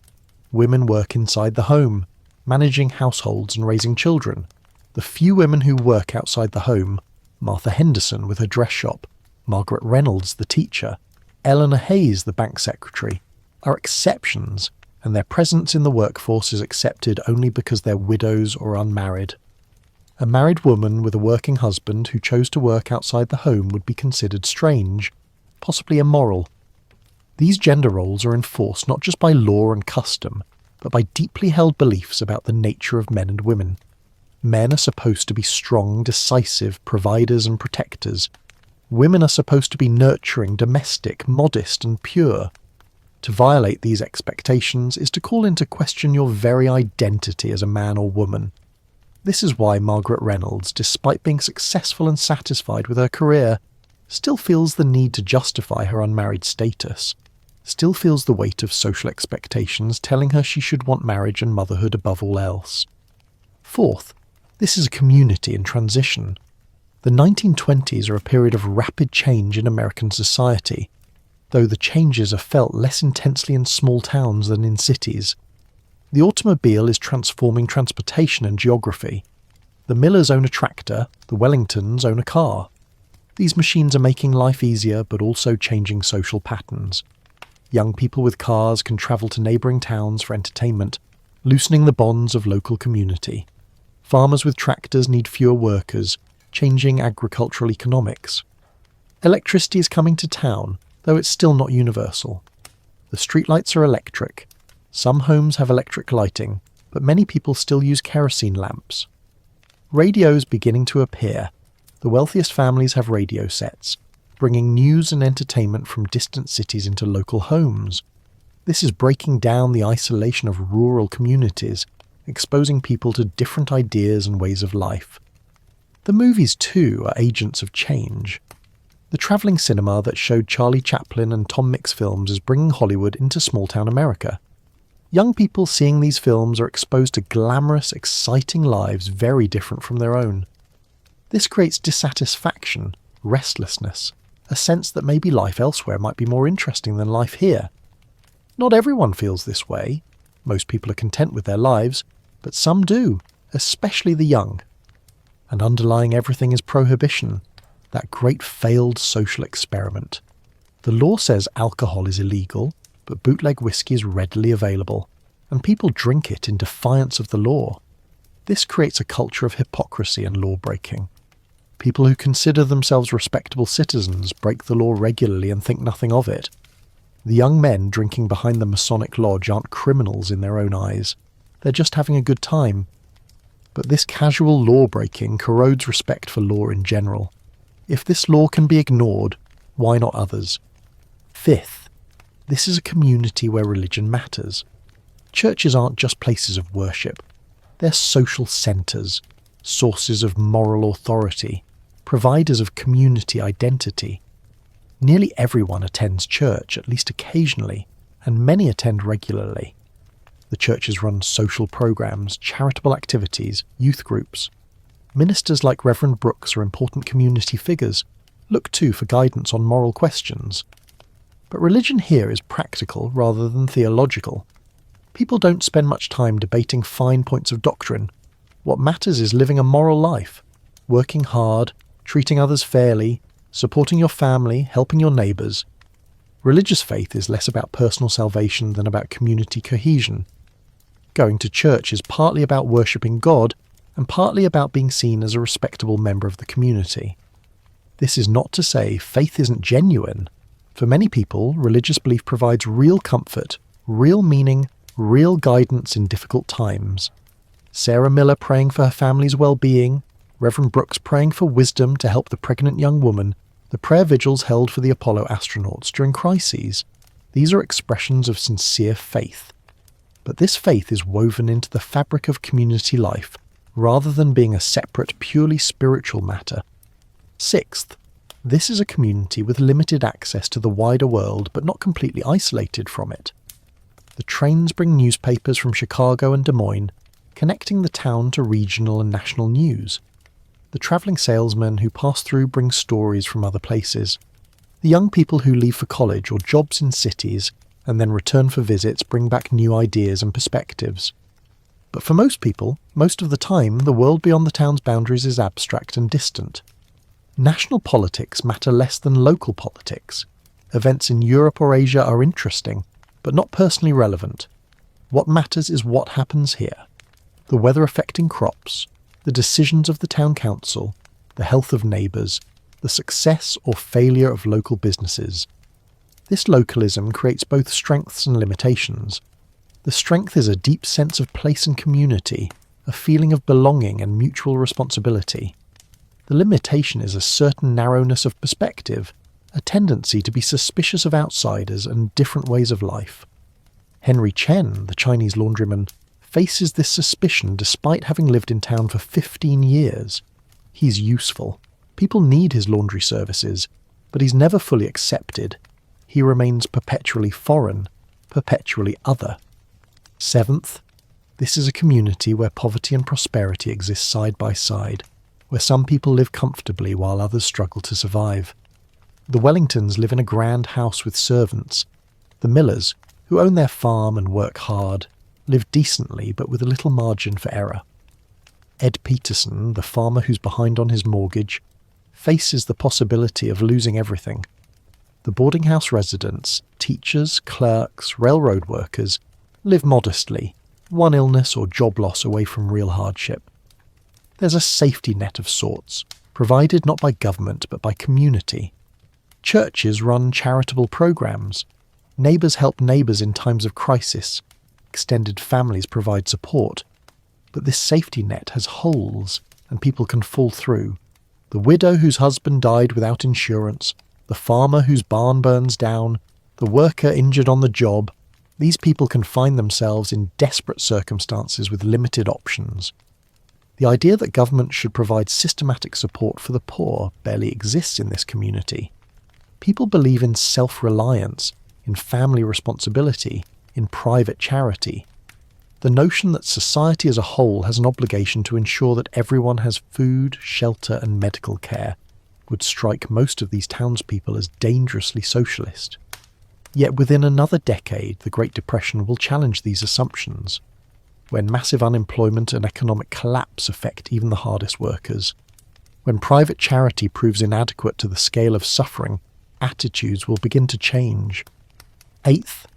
Women work inside the home, managing households and raising children. The few women who work outside the home, Martha Henderson with her dress shop, Margaret Reynolds the teacher, Eleanor Hayes the bank secretary, are exceptions, and their presence in the workforce is accepted only because they're widows or unmarried. A married woman with a working husband who chose to work outside the home would be considered strange, possibly immoral. These gender roles are enforced not just by law and custom, but by deeply held beliefs about the nature of men and women. Men are supposed to be strong, decisive, providers and protectors. Women are supposed to be nurturing, domestic, modest and pure. To violate these expectations is to call into question your very identity as a man or woman. This is why Margaret Reynolds, despite being successful and satisfied with her career, still feels the need to justify her unmarried status, still feels the weight of social expectations telling her she should want marriage and motherhood above all else. Fourth, this is a community in transition. The 1920s are a period of rapid change in American society, though the changes are felt less intensely in small towns than in cities. The automobile is transforming transportation and geography. The Millers own a tractor, the Wellingtons own a car. These machines are making life easier but also changing social patterns. Young people with cars can travel to neighbouring towns for entertainment, loosening the bonds of local community. Farmers with tractors need fewer workers, changing agricultural economics. Electricity is coming to town, though it's still not universal. The streetlights are electric. Some homes have electric lighting, but many people still use kerosene lamps. Radios beginning to appear. The wealthiest families have radio sets, bringing news and entertainment from distant cities into local homes. This is breaking down the isolation of rural communities, exposing people to different ideas and ways of life. The movies, too, are agents of change. The travelling cinema that showed Charlie Chaplin and Tom Mix films is bringing Hollywood into small-town America. Young people seeing these films are exposed to glamorous, exciting lives very different from their own. This creates dissatisfaction, restlessness, a sense that maybe life elsewhere might be more interesting than life here. Not everyone feels this way. Most people are content with their lives, but some do, especially the young. And underlying everything is prohibition, that great failed social experiment. The law says alcohol is illegal, but bootleg whiskey is readily available, and people drink it in defiance of the law. This creates a culture of hypocrisy and law-breaking. People who consider themselves respectable citizens break the law regularly and think nothing of it. The young men drinking behind the Masonic Lodge aren't criminals in their own eyes. They're just having a good time. But this casual law-breaking corrodes respect for law in general. If this law can be ignored, why not others? Fifth, this is a community where religion matters. Churches aren't just places of worship. They're social centres, sources of moral authority. providers of community identity. Nearly everyone attends church at least occasionally, and many attend regularly. The churches run social programs, charitable activities, youth groups. Ministers like Reverend Brooks are important community figures, look to for guidance on moral questions. But religion here is practical rather than theological. People don't spend much time debating fine points of doctrine. What matters is living a moral life, working hard, treating others fairly, supporting your family, helping your neighbours. Religious faith is less about personal salvation than about community cohesion. Going to church is partly about worshipping God and partly about being seen as a respectable member of the community. This is not to say faith isn't genuine. For many people, religious belief provides real comfort, real meaning, real guidance in difficult times. Sarah Miller praying for her family's well-being, Reverend Brooks praying for wisdom to help the pregnant young woman, the prayer vigils held for the Apollo astronauts during crises. These are expressions of sincere faith. But this faith is woven into the fabric of community life, rather than being a separate, purely spiritual matter. Sixth, this is a community with limited access to the wider world, but not completely isolated from it. The trains bring newspapers from Chicago and Des Moines, connecting the town to regional and national news. The travelling salesmen who pass through bring stories from other places. The young people who leave for college or jobs in cities and then return for visits bring back new ideas and perspectives. But for most people, most of the time, the world beyond the town's boundaries is abstract and distant. National politics matter less than local politics. Events in Europe or Asia are interesting, but not personally relevant. What matters is what happens here. The weather affecting crops, the decisions of the town council, the health of neighbours, the success or failure of local businesses. This localism creates both strengths and limitations. The strength is a deep sense of place and community, a feeling of belonging and mutual responsibility. The limitation is a certain narrowness of perspective, a tendency to be suspicious of outsiders and different ways of life. Henry Chen, the Chinese laundryman, faces this suspicion despite having lived in town for 15 years. He's useful. People need his laundry services, but he's never fully accepted. He remains perpetually foreign, perpetually other. Seventh, this is a community where poverty and prosperity exist side by side, where some people live comfortably while others struggle to survive. The Wellingtons live in a grand house with servants. The Millers, who own their farm and work hard, live decently but with a little margin for error. Ed Peterson, the farmer who's behind on his mortgage, faces the possibility of losing everything. The boarding house residents, teachers, clerks, railroad workers, live modestly, one illness or job loss away from real hardship. There's a safety net of sorts, provided not by government but by community. Churches run charitable programs. Neighbours help neighbours in times of crisis. Extended families provide support. But this safety net has holes, and people can fall through. The widow whose husband died without insurance, the farmer whose barn burns down, the worker injured on the job, these people can find themselves in desperate circumstances with limited options. The idea that government should provide systematic support for the poor barely exists in this community. People believe in self-reliance, in family responsibility, in private charity. The notion that society as a whole has an obligation to ensure that everyone has food, shelter and medical care would strike most of these townspeople as dangerously socialist. Yet within another decade, the Great Depression will challenge these assumptions. When massive unemployment and economic collapse affect even the hardest workers, when private charity proves inadequate to the scale of suffering, attitudes will begin to change. Eighth,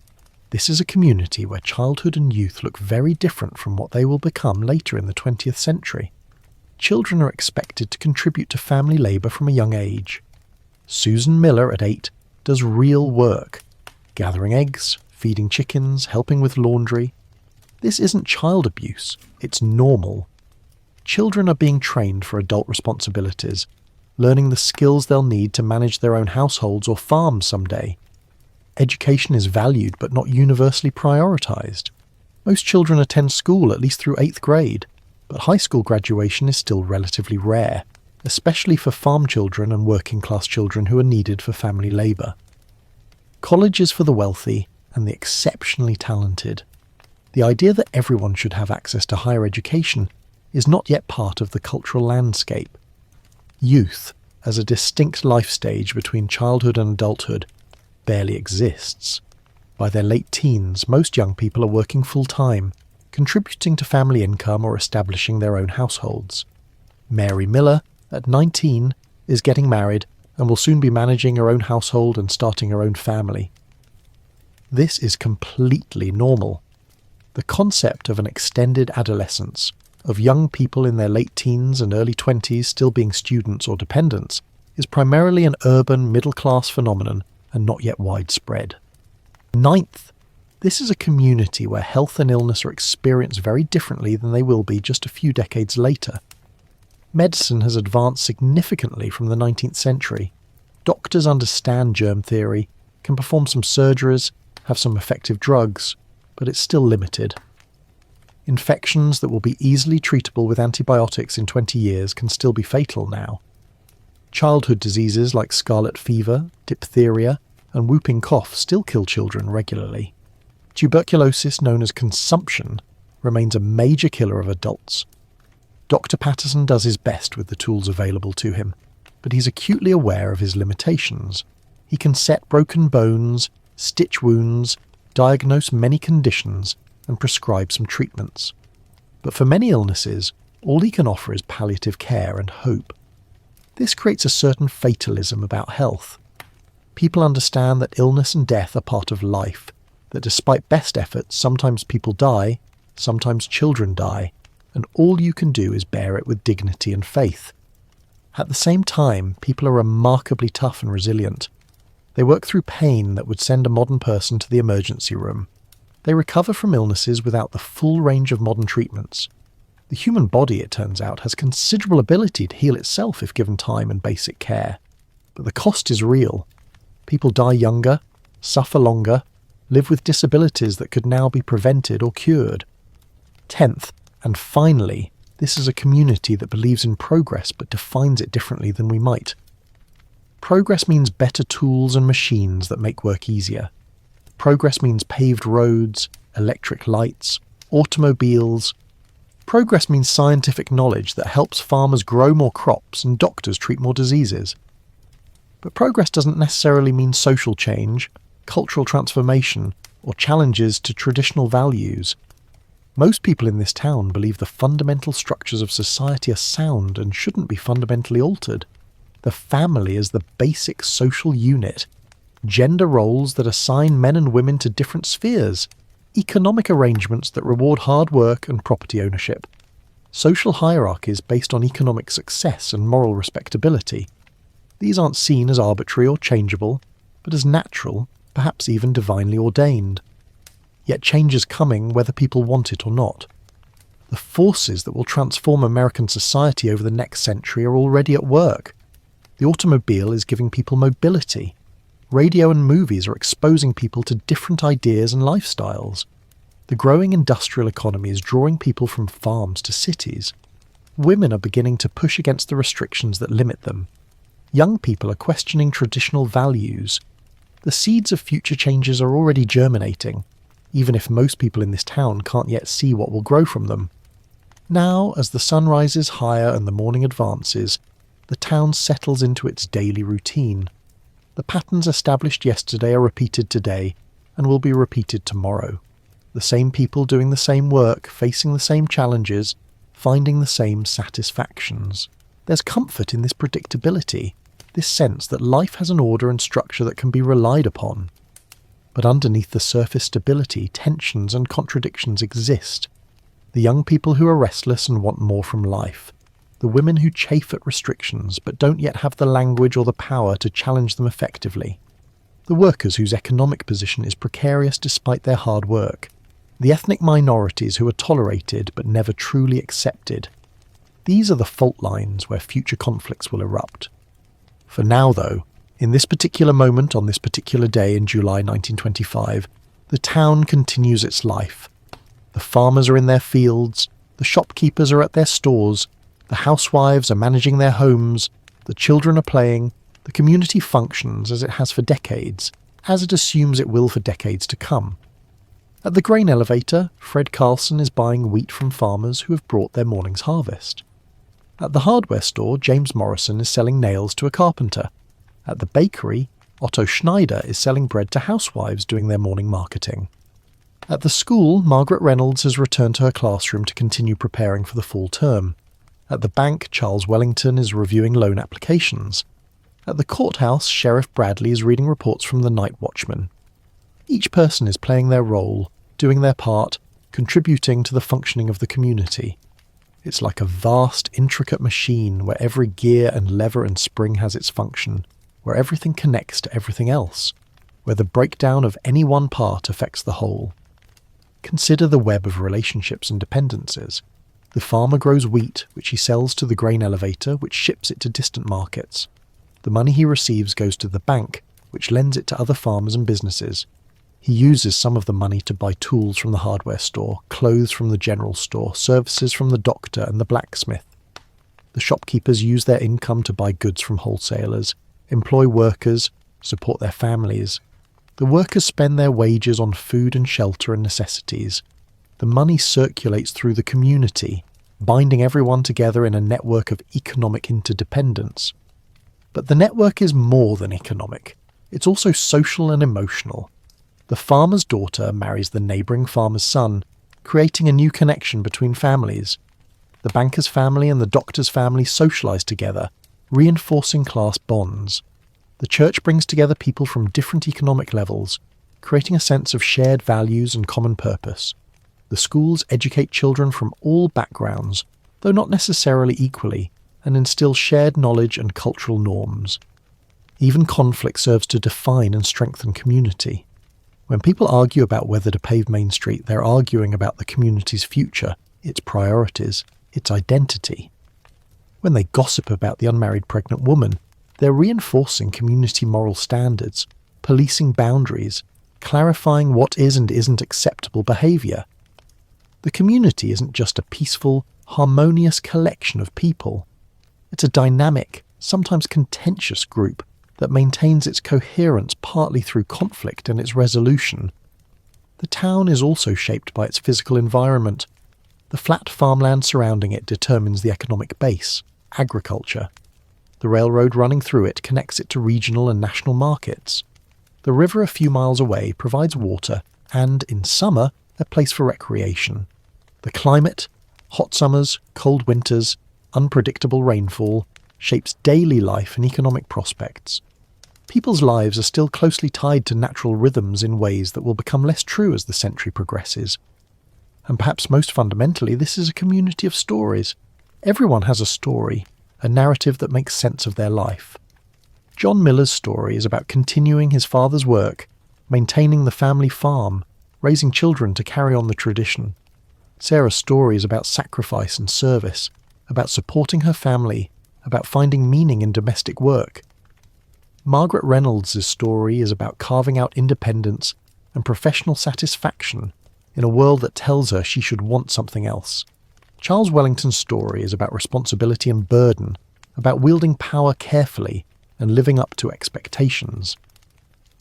this is a community where childhood and youth look very different from what they will become later in the 20th century. Children are expected to contribute to family labour from a young age. Susan Miller, at 8, does real work, gathering eggs, feeding chickens, helping with laundry. This isn't child abuse, it's normal. Children are being trained for adult responsibilities, learning the skills they'll need to manage their own households or farms someday. Education is valued but not universally prioritised. Most children attend school at least through 8th grade, but high school graduation is still relatively rare. especially for farm children and working-class children who are needed for family labour. College is for the wealthy and the exceptionally talented. The idea that everyone should have access to higher education is not yet part of the cultural landscape. Youth, as a distinct life stage between childhood and adulthood, barely exists. By their late teens, most young people are working full-time, contributing to family income or establishing their own households. Mary Miller, at 19, is getting married and will soon be managing her own household and starting her own family. This is completely normal. The concept of an extended adolescence, of young people in their late teens and early 20s still being students or dependents, is primarily an urban middle-class phenomenon and not yet widespread. Ninth, this is a community where health and illness are experienced very differently than they will be just a few decades later. Medicine has advanced significantly from the 19th century. Doctors understand germ theory, can perform some surgeries, have some effective drugs, but it's still limited. Infections that will be easily treatable with antibiotics in 20 years can still be fatal now. Childhood diseases like scarlet fever, diphtheria, and whooping cough still kill children regularly. Tuberculosis, known as consumption, remains a major killer of adults. Dr. Patterson does his best with the tools available to him, but he's acutely aware of his limitations. He can set broken bones, stitch wounds, diagnose many conditions, and prescribe some treatments. But for many illnesses, all he can offer is palliative care and hope. This creates a certain fatalism about health. People understand that illness and death are part of life, that despite best efforts, sometimes people die, sometimes children die, and all you can do is bear it with dignity and faith. At the same time, people are remarkably tough and resilient. They work through pain that would send a modern person to the emergency room. They recover from illnesses without the full range of modern treatments. The human body, it turns out, has considerable ability to heal itself if given time and basic care. But the cost is real. People die younger, suffer longer, live with disabilities that could now be prevented or cured. 10th, and finally, this is a community that believes in progress but defines it differently than we might. Progress means better tools and machines that make work easier. Progress means paved roads, electric lights, automobiles. Progress means scientific knowledge that helps farmers grow more crops and doctors treat more diseases. But progress doesn't necessarily mean social change, cultural transformation, or challenges to traditional values. Most people in this town believe the fundamental structures of society are sound and shouldn't be fundamentally altered. The family is the basic social unit. Gender roles that assign men and women to different spheres. Economic arrangements that reward hard work and property ownership. Social hierarchies based on economic success and moral respectability. These aren't seen as arbitrary or changeable, but as natural, perhaps even divinely ordained. Yet change is coming whether people want it or not. The forces that will transform American society over the next century are already at work. The automobile is giving people mobility. Radio and movies are exposing people to different ideas and lifestyles. The growing industrial economy is drawing people from farms to cities. Women are beginning to push against the restrictions that limit them. Young people are questioning traditional values. The seeds of future changes are already germinating, even if most people in this town can't yet see what will grow from them. Now, as the sun rises higher and the morning advances, the town settles into its daily routine. The patterns established yesterday are repeated today and will be repeated tomorrow. The same people doing the same work, facing the same challenges, finding the same satisfactions. There's comfort in this predictability, this sense that life has an order and structure that can be relied upon. But underneath the surface stability, tensions and contradictions exist. The young people who are restless and want more from life. The women who chafe at restrictions but don't yet have the language or the power to challenge them effectively. The workers whose economic position is precarious despite their hard work. The ethnic minorities who are tolerated but never truly accepted. These are the fault lines where future conflicts will erupt. For now, though, in this particular moment on this particular day in July 1925, the town continues its life. The farmers are in their fields, the shopkeepers are at their stores, The housewives are managing their homes, the children are playing, the community functions as it has for decades, as it assumes it will for decades to come. At the grain elevator, Fred Carlson is buying wheat from farmers who have brought their morning's harvest. At the hardware store, James Morrison is selling nails to a carpenter. At the bakery, Otto Schneider is selling bread to housewives doing their morning marketing. At the school, Margaret Reynolds has returned to her classroom to continue preparing for the fall term. At the bank, Charles Wellington is reviewing loan applications. At the courthouse, Sheriff Bradley is reading reports from the night watchman. Each person is playing their role, doing their part, contributing to the functioning of the community. It's like a vast, intricate machine where every gear and lever and spring has its function, where everything connects to everything else, where the breakdown of any one part affects the whole. Consider the web of relationships and dependencies. The farmer grows wheat, which he sells to the grain elevator, which ships it to distant markets. The money he receives goes to the bank, which lends it to other farmers and businesses. He uses some of the money to buy tools from the hardware store, clothes from the general store, services from the doctor and the blacksmith. The shopkeepers use their income to buy goods from wholesalers, employ workers, support their families. The workers spend their wages on food and shelter and necessities. The money circulates through the community, binding everyone together in a network of economic interdependence. But the network is more than economic. It's also social and emotional. The farmer's daughter marries the neighbouring farmer's son, creating a new connection between families. The banker's family and the doctor's family socialise together, reinforcing class bonds. The church brings together people from different economic levels, creating a sense of shared values and common purpose. The schools educate children from all backgrounds, though not necessarily equally, and instill shared knowledge and cultural norms. Even conflict serves to define and strengthen community. When people argue about whether to pave Main Street, they're arguing about the community's future, its priorities, its identity. When they gossip about the unmarried pregnant woman, they're reinforcing community moral standards, policing boundaries, clarifying what is and isn't acceptable behaviour. The community isn't just a peaceful, harmonious collection of people. It's a dynamic, sometimes contentious group that maintains its coherence partly through conflict and its resolution. The town is also shaped by its physical environment. The flat farmland surrounding it determines the economic base, agriculture. The railroad running through it connects it to regional and national markets. The river a few miles away provides water and, in summer, a place for recreation. The climate, hot summers, cold winters, unpredictable rainfall, shapes daily life and economic prospects. People's lives are still closely tied to natural rhythms in ways that will become less true as the century progresses. And perhaps most fundamentally, this is a community of stories. Everyone has a story, a narrative that makes sense of their life. John Miller's story is about continuing his father's work, maintaining the family farm, raising children to carry on the tradition. Sarah's story is about sacrifice and service, about supporting her family, about finding meaning in domestic work. Margaret Reynolds' story is about carving out independence and professional satisfaction in a world that tells her she should want something else. Charles Wellington's story is about responsibility and burden, about wielding power carefully and living up to expectations.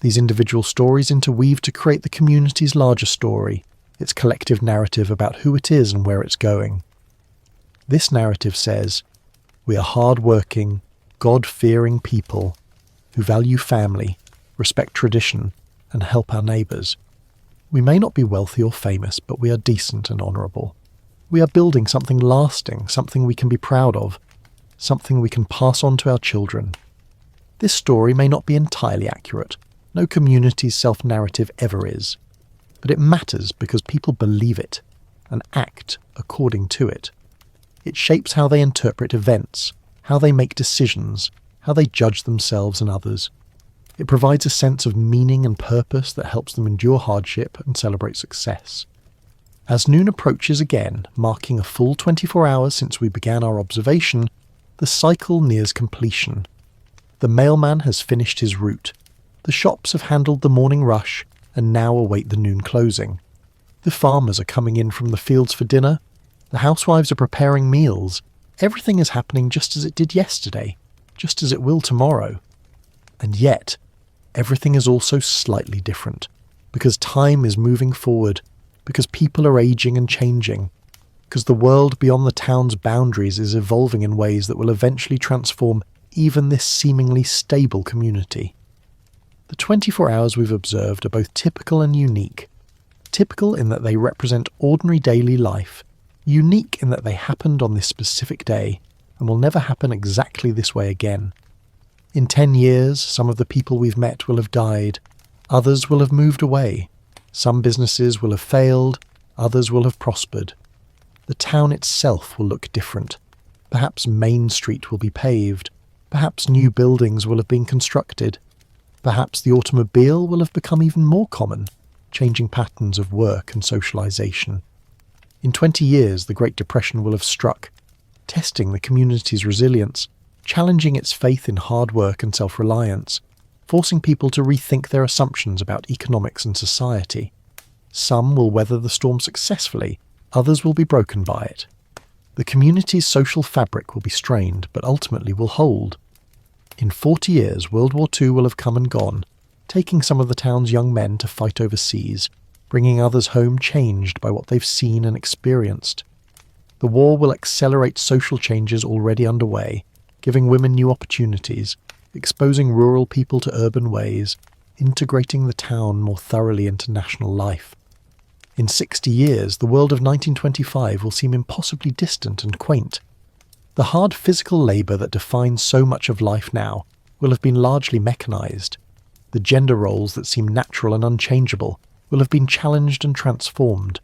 These individual stories interweave to create the community's larger story, its collective narrative about who it is and where it's going. This narrative says, we are hard-working, God-fearing people who value family, respect tradition, and help our neighbours. We may not be wealthy or famous, but we are decent and honourable. We are building something lasting, something we can be proud of, something we can pass on to our children. This story may not be entirely accurate. No community's self-narrative ever is. But it matters because people believe it and act according to it. It shapes how they interpret events, how they make decisions, how they judge themselves and others. It provides a sense of meaning and purpose that helps them endure hardship and celebrate success. As noon approaches again, marking a full 24 hours since we began our observation, the cycle nears completion. The mailman has finished his route. The shops have handled the morning rush and now await the noon closing. The farmers are coming in from the fields for dinner. The housewives are preparing meals. Everything is happening just as it did yesterday, just as it will tomorrow. And yet, everything is also slightly different, because time is moving forward, because people are aging and changing, because the world beyond the town's boundaries is evolving in ways that will eventually transform even this seemingly stable community. The 24 hours we've observed are both typical and unique. Typical in that they represent ordinary daily life, unique in that they happened on this specific day and will never happen exactly this way again. In 10 years, some of the people we've met will have died, others will have moved away, some businesses will have failed, others will have prospered. The town itself will look different. Perhaps Main Street will be paved, perhaps new buildings will have been constructed, perhaps the automobile will have become even more common, changing patterns of work and socialization. In 20 years, the Great Depression will have struck, testing the community's resilience, challenging its faith in hard work and self-reliance, forcing people to rethink their assumptions about economics and society. Some will weather the storm successfully, others will be broken by it. The community's social fabric will be strained, but ultimately will hold. In 40 years, World War II will have come and gone, taking some of the town's young men to fight overseas, bringing others home changed by what they've seen and experienced. The war will accelerate social changes already underway, giving women new opportunities, exposing rural people to urban ways, integrating the town more thoroughly into national life. In 60 years, the world of 1925 will seem impossibly distant and quaint. The hard physical labour that defines so much of life now will have been largely mechanised. The gender roles that seem natural and unchangeable will have been challenged and transformed.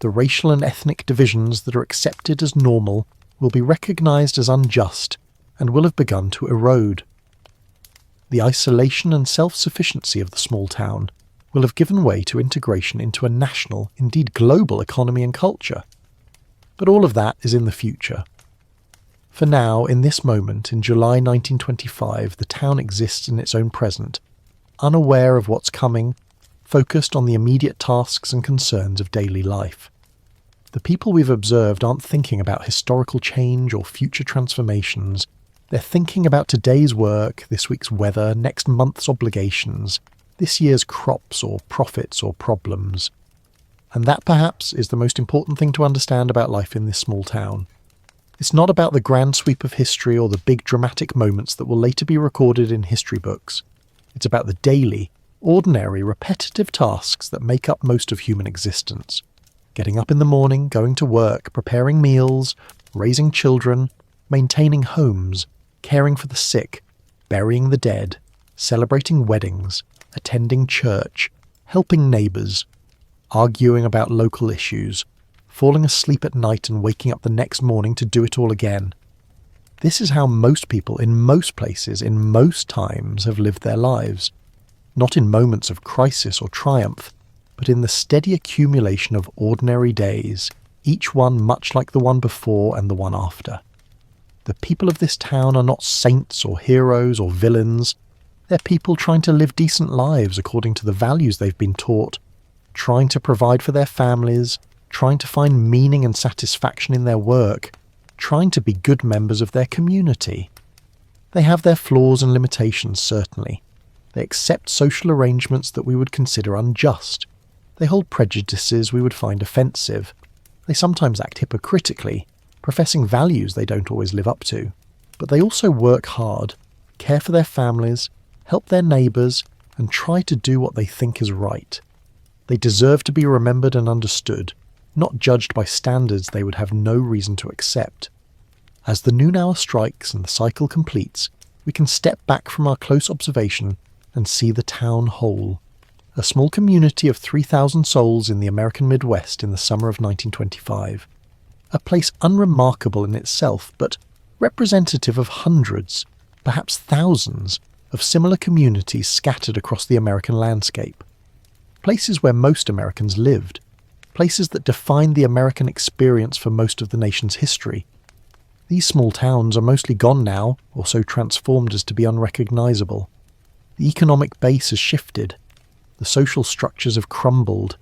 The racial and ethnic divisions that are accepted as normal will be recognised as unjust and will have begun to erode. The isolation and self-sufficiency of the small town will have given way to integration into a national, indeed global economy and culture. But all of that is in the future. For now, in this moment, in July 1925, the town exists in its own present, unaware of what's coming, focused on the immediate tasks and concerns of daily life. The people we've observed aren't thinking about historical change or future transformations. They're thinking about today's work, this week's weather, next month's obligations, this year's crops or profits or problems. And that perhaps is the most important thing to understand about life in this small town. It's not about the grand sweep of history or the big dramatic moments that will later be recorded in history books. It's about the daily, ordinary, repetitive tasks that make up most of human existence. Getting up in the morning, going to work, preparing meals, raising children, maintaining homes, caring for the sick, burying the dead, celebrating weddings, attending church, helping neighbours, arguing about local issues, falling asleep at night and waking up the next morning to do it all again. This is how most people in most places, in most times, have lived their lives. Not in moments of crisis or triumph, but in the steady accumulation of ordinary days, each one much like the one before and the one after. The people of this town are not saints or heroes or villains. They're people trying to live decent lives according to the values they've been taught, trying to provide for their families, trying to find meaning and satisfaction in their work, trying to be good members of their community. They have their flaws and limitations, certainly. They accept social arrangements that we would consider unjust. They hold prejudices we would find offensive. They sometimes act hypocritically, professing values they don't always live up to. But they also work hard, care for their families, help their neighbours, and try to do what they think is right. They deserve to be remembered and understood, not judged by standards they would have no reason to accept. As the noon hour strikes and the cycle completes, we can step back from our close observation and see the town whole. A small community of 3,000 souls in the American Midwest in the summer of 1925. A place unremarkable in itself, but representative of hundreds, perhaps thousands, of similar communities scattered across the American landscape. Places where most Americans lived. Places that defined the American experience for most of the nation's history. These small towns are mostly gone now, or so transformed as to be unrecognizable. The economic base has shifted. The social structures have crumbled.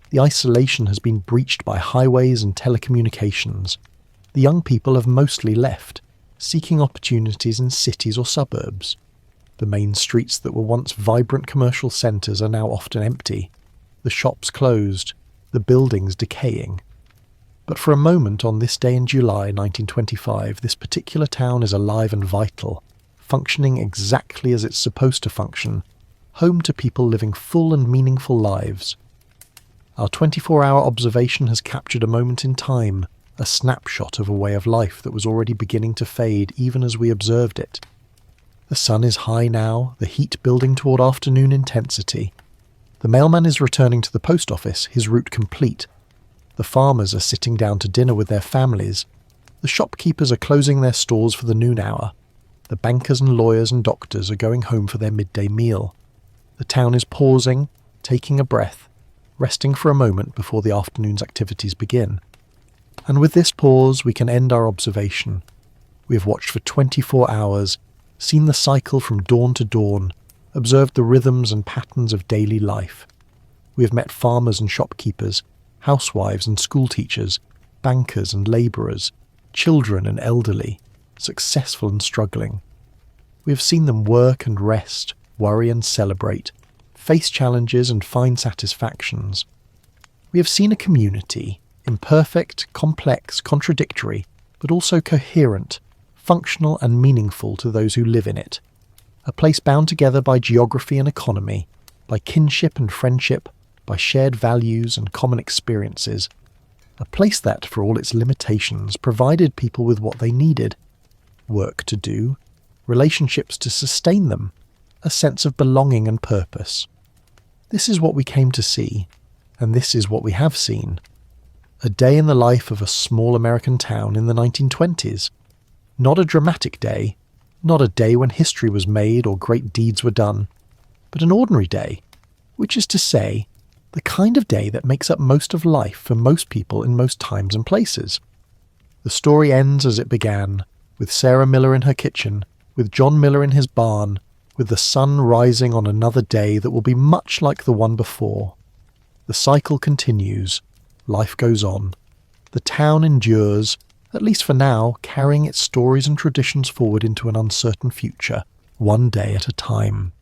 The isolation has been breached by highways and telecommunications. the young people have mostly left, seeking opportunities in cities or suburbs. The main streets that were once vibrant commercial centres are now often empty, the shops closed, the buildings decaying. But for a moment on this day in July 1925, this particular town is alive and vital, functioning exactly as it's supposed to function, home to people living full and meaningful lives. Our 24-hour observation has captured a moment in time, a snapshot of a way of life that was already beginning to fade even as we observed it. The sun is high now, the heat building toward afternoon intensity. The mailman is returning to the post office, his route complete. The farmers are sitting down to dinner with their families. The shopkeepers are closing their stores for the noon hour. The bankers and lawyers and doctors are going home for their midday meal. The town is pausing, taking a breath, resting for a moment before the afternoon's activities begin. And with this pause, we can end our observation. We have watched for 24 hours, seen the cycle from dawn to dawn, observed the rhythms and patterns of daily life. We have met farmers and shopkeepers, housewives and schoolteachers, bankers and labourers, children and elderly, successful and struggling. We have seen them work and rest, worry and celebrate, face challenges and find satisfactions. We have seen a community, imperfect, complex, contradictory, but also coherent, functional and meaningful to those who live in it. A place bound together by geography and economy, by kinship and friendship, by shared values and common experiences. A place that, for all its limitations, provided people with what they needed. Work to do, relationships to sustain them, a sense of belonging and purpose. This is what we came to see, and this is what we have seen. A day in the life of a small American town in the 1920s. Not a dramatic day, not a day when history was made or great deeds were done, but an ordinary day, which is to say, the kind of day that makes up most of life for most people in most times and places. The story ends as it began, with Sarah Miller in her kitchen, with John Miller in his barn, with the sun rising on another day that will be much like the one before. The cycle continues. Life goes on. The town endures, at least for now, carrying its stories and traditions forward into an uncertain future, one day at a time.